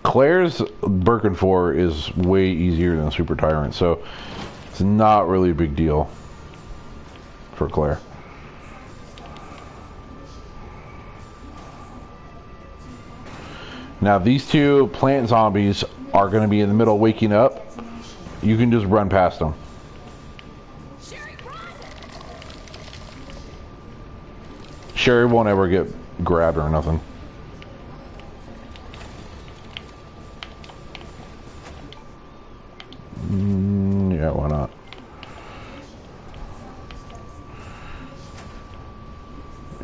Claire's Birkin 4 is way easier than Super Tyrant, so it's not really a big deal for Claire. Now these two plant zombies are going to be in the middle waking up. You can just run past them. Sherry won't ever get grabbed or nothing. Yeah, why not?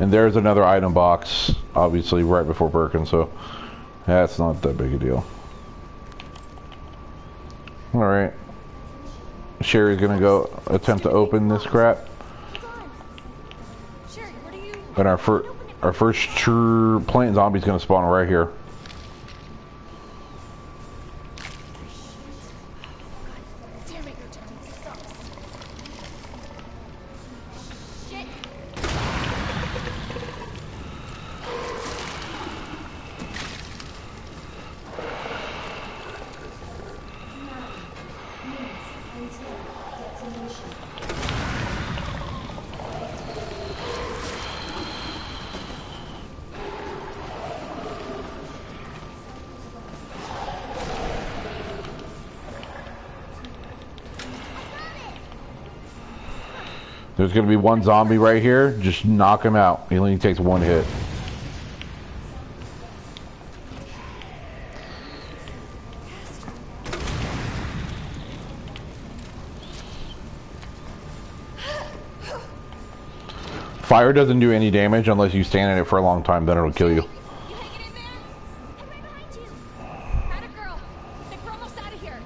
And there's another item box, obviously right before Birkin, so that's not that big a deal. Alright. Sherry's gonna go attempt to open this crap. Sherry, what are you? And our first true plant zombie's gonna spawn right here. Damn it, your timing sucks. Shit. There's gonna be one zombie right here. Just knock him out. He only takes one hit. Fire doesn't do any damage unless you stand in it for a long time, then it'll kill you. You hanging in there? I'm right behind you. Atta girl. I think we're almost out of here.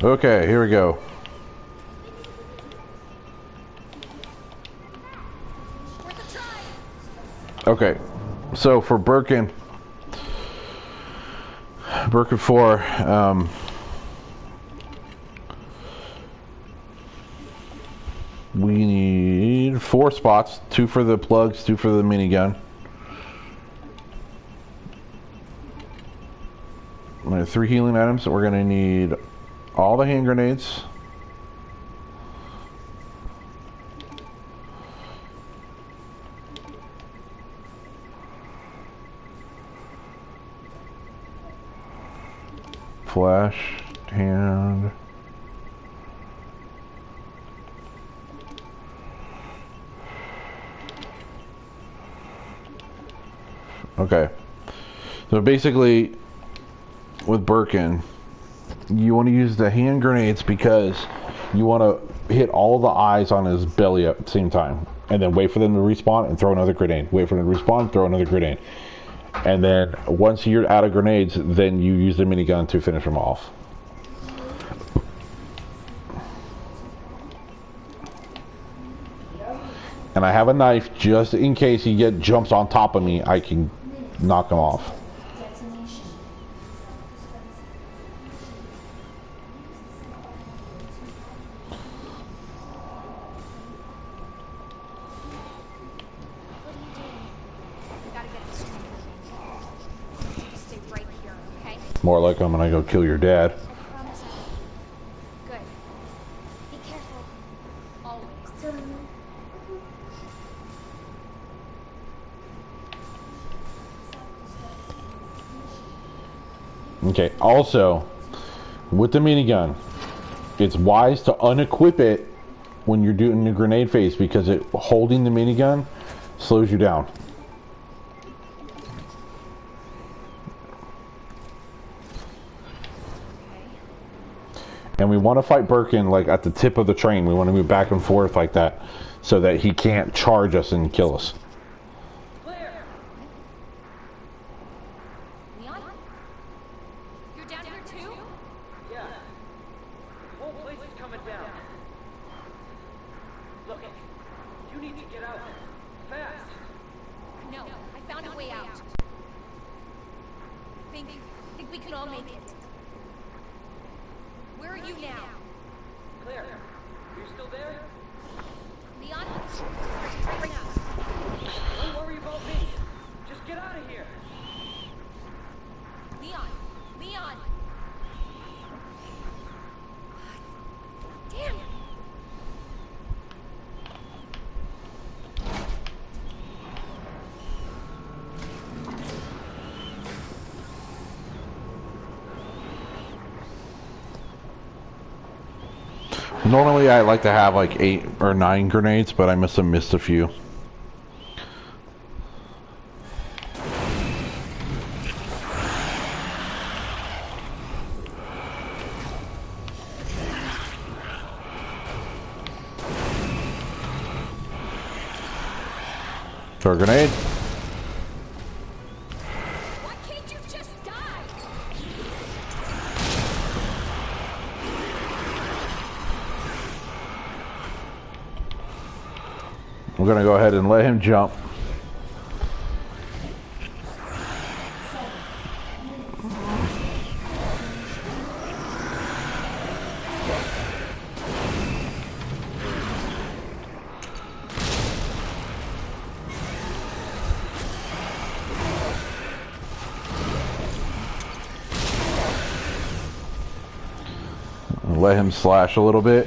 Okay, here we go. Worth a try. Okay, so for Birkin 4, we need 4 spots, 2 for the plugs, 2 for the minigun. We have 3 healing items. We're gonna need all the hand grenades. Flash, hand. Okay. So basically, with Birkin, you want to use the hand grenades because you want to hit all the eyes on his belly at the same time. And then wait for them to respawn and throw another grenade. Wait for them to respawn, throw another grenade. And then once you're out of grenades, then you use the minigun to finish them off. And I have a knife just in case he jumps on top of me, I can knock him off. Stay right here, okay? More like I'm gonna go kill your dad. I promise I will. Good. Be careful. Always. Okay, also, with the minigun, it's wise to unequip it when you're doing the grenade phase because holding the minigun slows you down. And we want to fight Birkin like at the tip of the train. We want to move back and forth like that so that he can't charge us and kill us. Leon? You're down here too? Yeah. The whole place is coming down. Look, you need to get out. Fast. No, I found a way out. I think we can all make it. Where are you now? Claire, are you still there? Leon? Right now. Don't worry about me. Just get out of here. Leon! Leon! Damn! Normally I like to have like 8 or 9 grenades, but I must have missed a few. Throw a grenade. Why can't you just die? We're gonna go ahead and let him jump. Let him slash a little bit.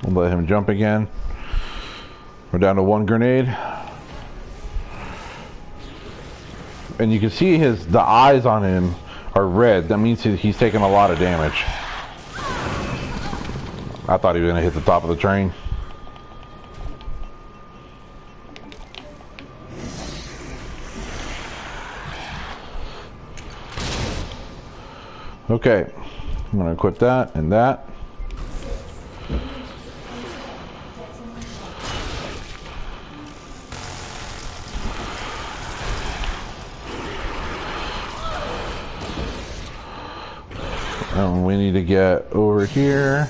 We'll let him jump again. We're down to one grenade. And you can see the eyes on him are red. That means he's taking a lot of damage. I thought he was gonna hit the top of the train. Okay, I'm gonna equip that and that. And we need to get over here.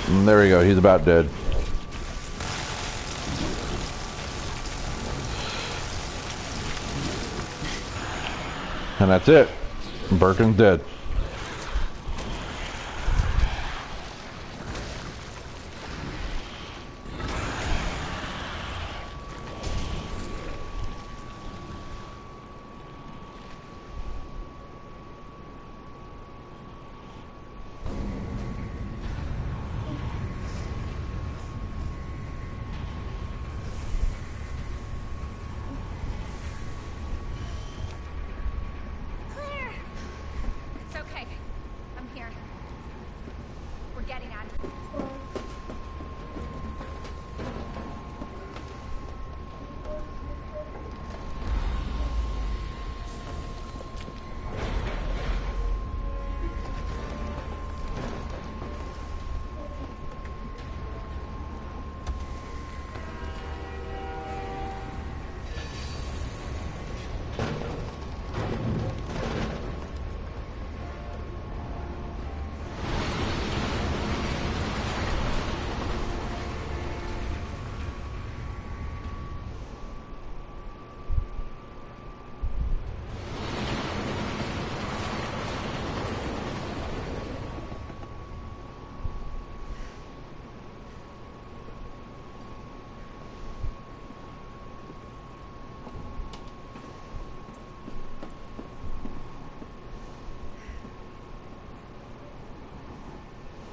And there we go, he's about dead. And that's it. Birkin's dead. Claire! It's okay. I'm here. We're getting out of here.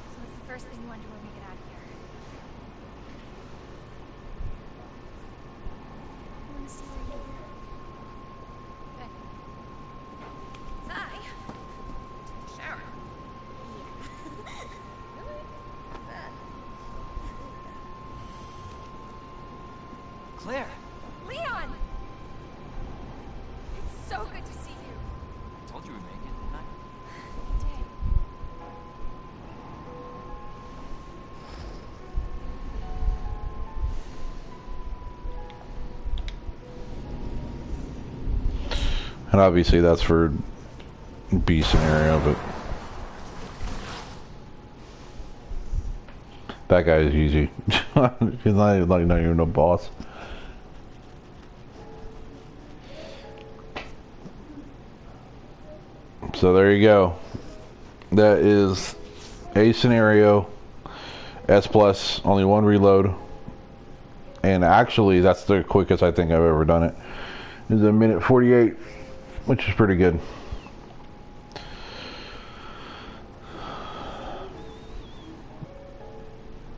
So what's the first thing you want to do when we get out of here? I want to see where you are. Okay. Zai? Sure. Really? Claire, Leon! It's so good to see you. I told you we'd make it, didn't I? You did. And obviously that's for B scenario, but that guy is easy. He's not even a boss. So there you go. That is A scenario, S plus, only one reload. And actually that's the quickest I think I've ever done it. It's a minute 48, which is pretty good.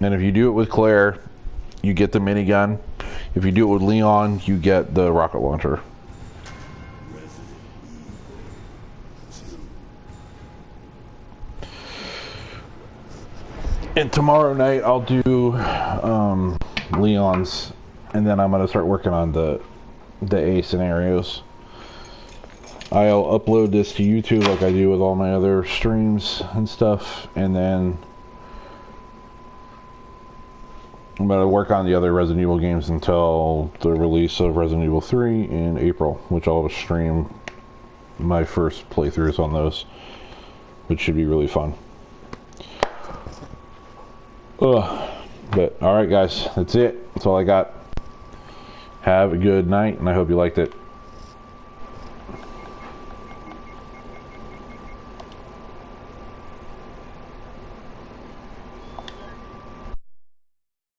And if you do it with Claire, you get the minigun. If you do it with Leon, you get the rocket launcher. And tomorrow night I'll do Leon's, and then I'm gonna start working on the A scenarios. I'll upload this to YouTube like I do with all my other streams and stuff, and then I'm gonna work on the other Resident Evil games until the release of Resident Evil 3 in April, which I'll stream my first playthroughs on those, which should be really fun. But alright guys, that's it. That's all I got. Have a good night, and I hope you liked it.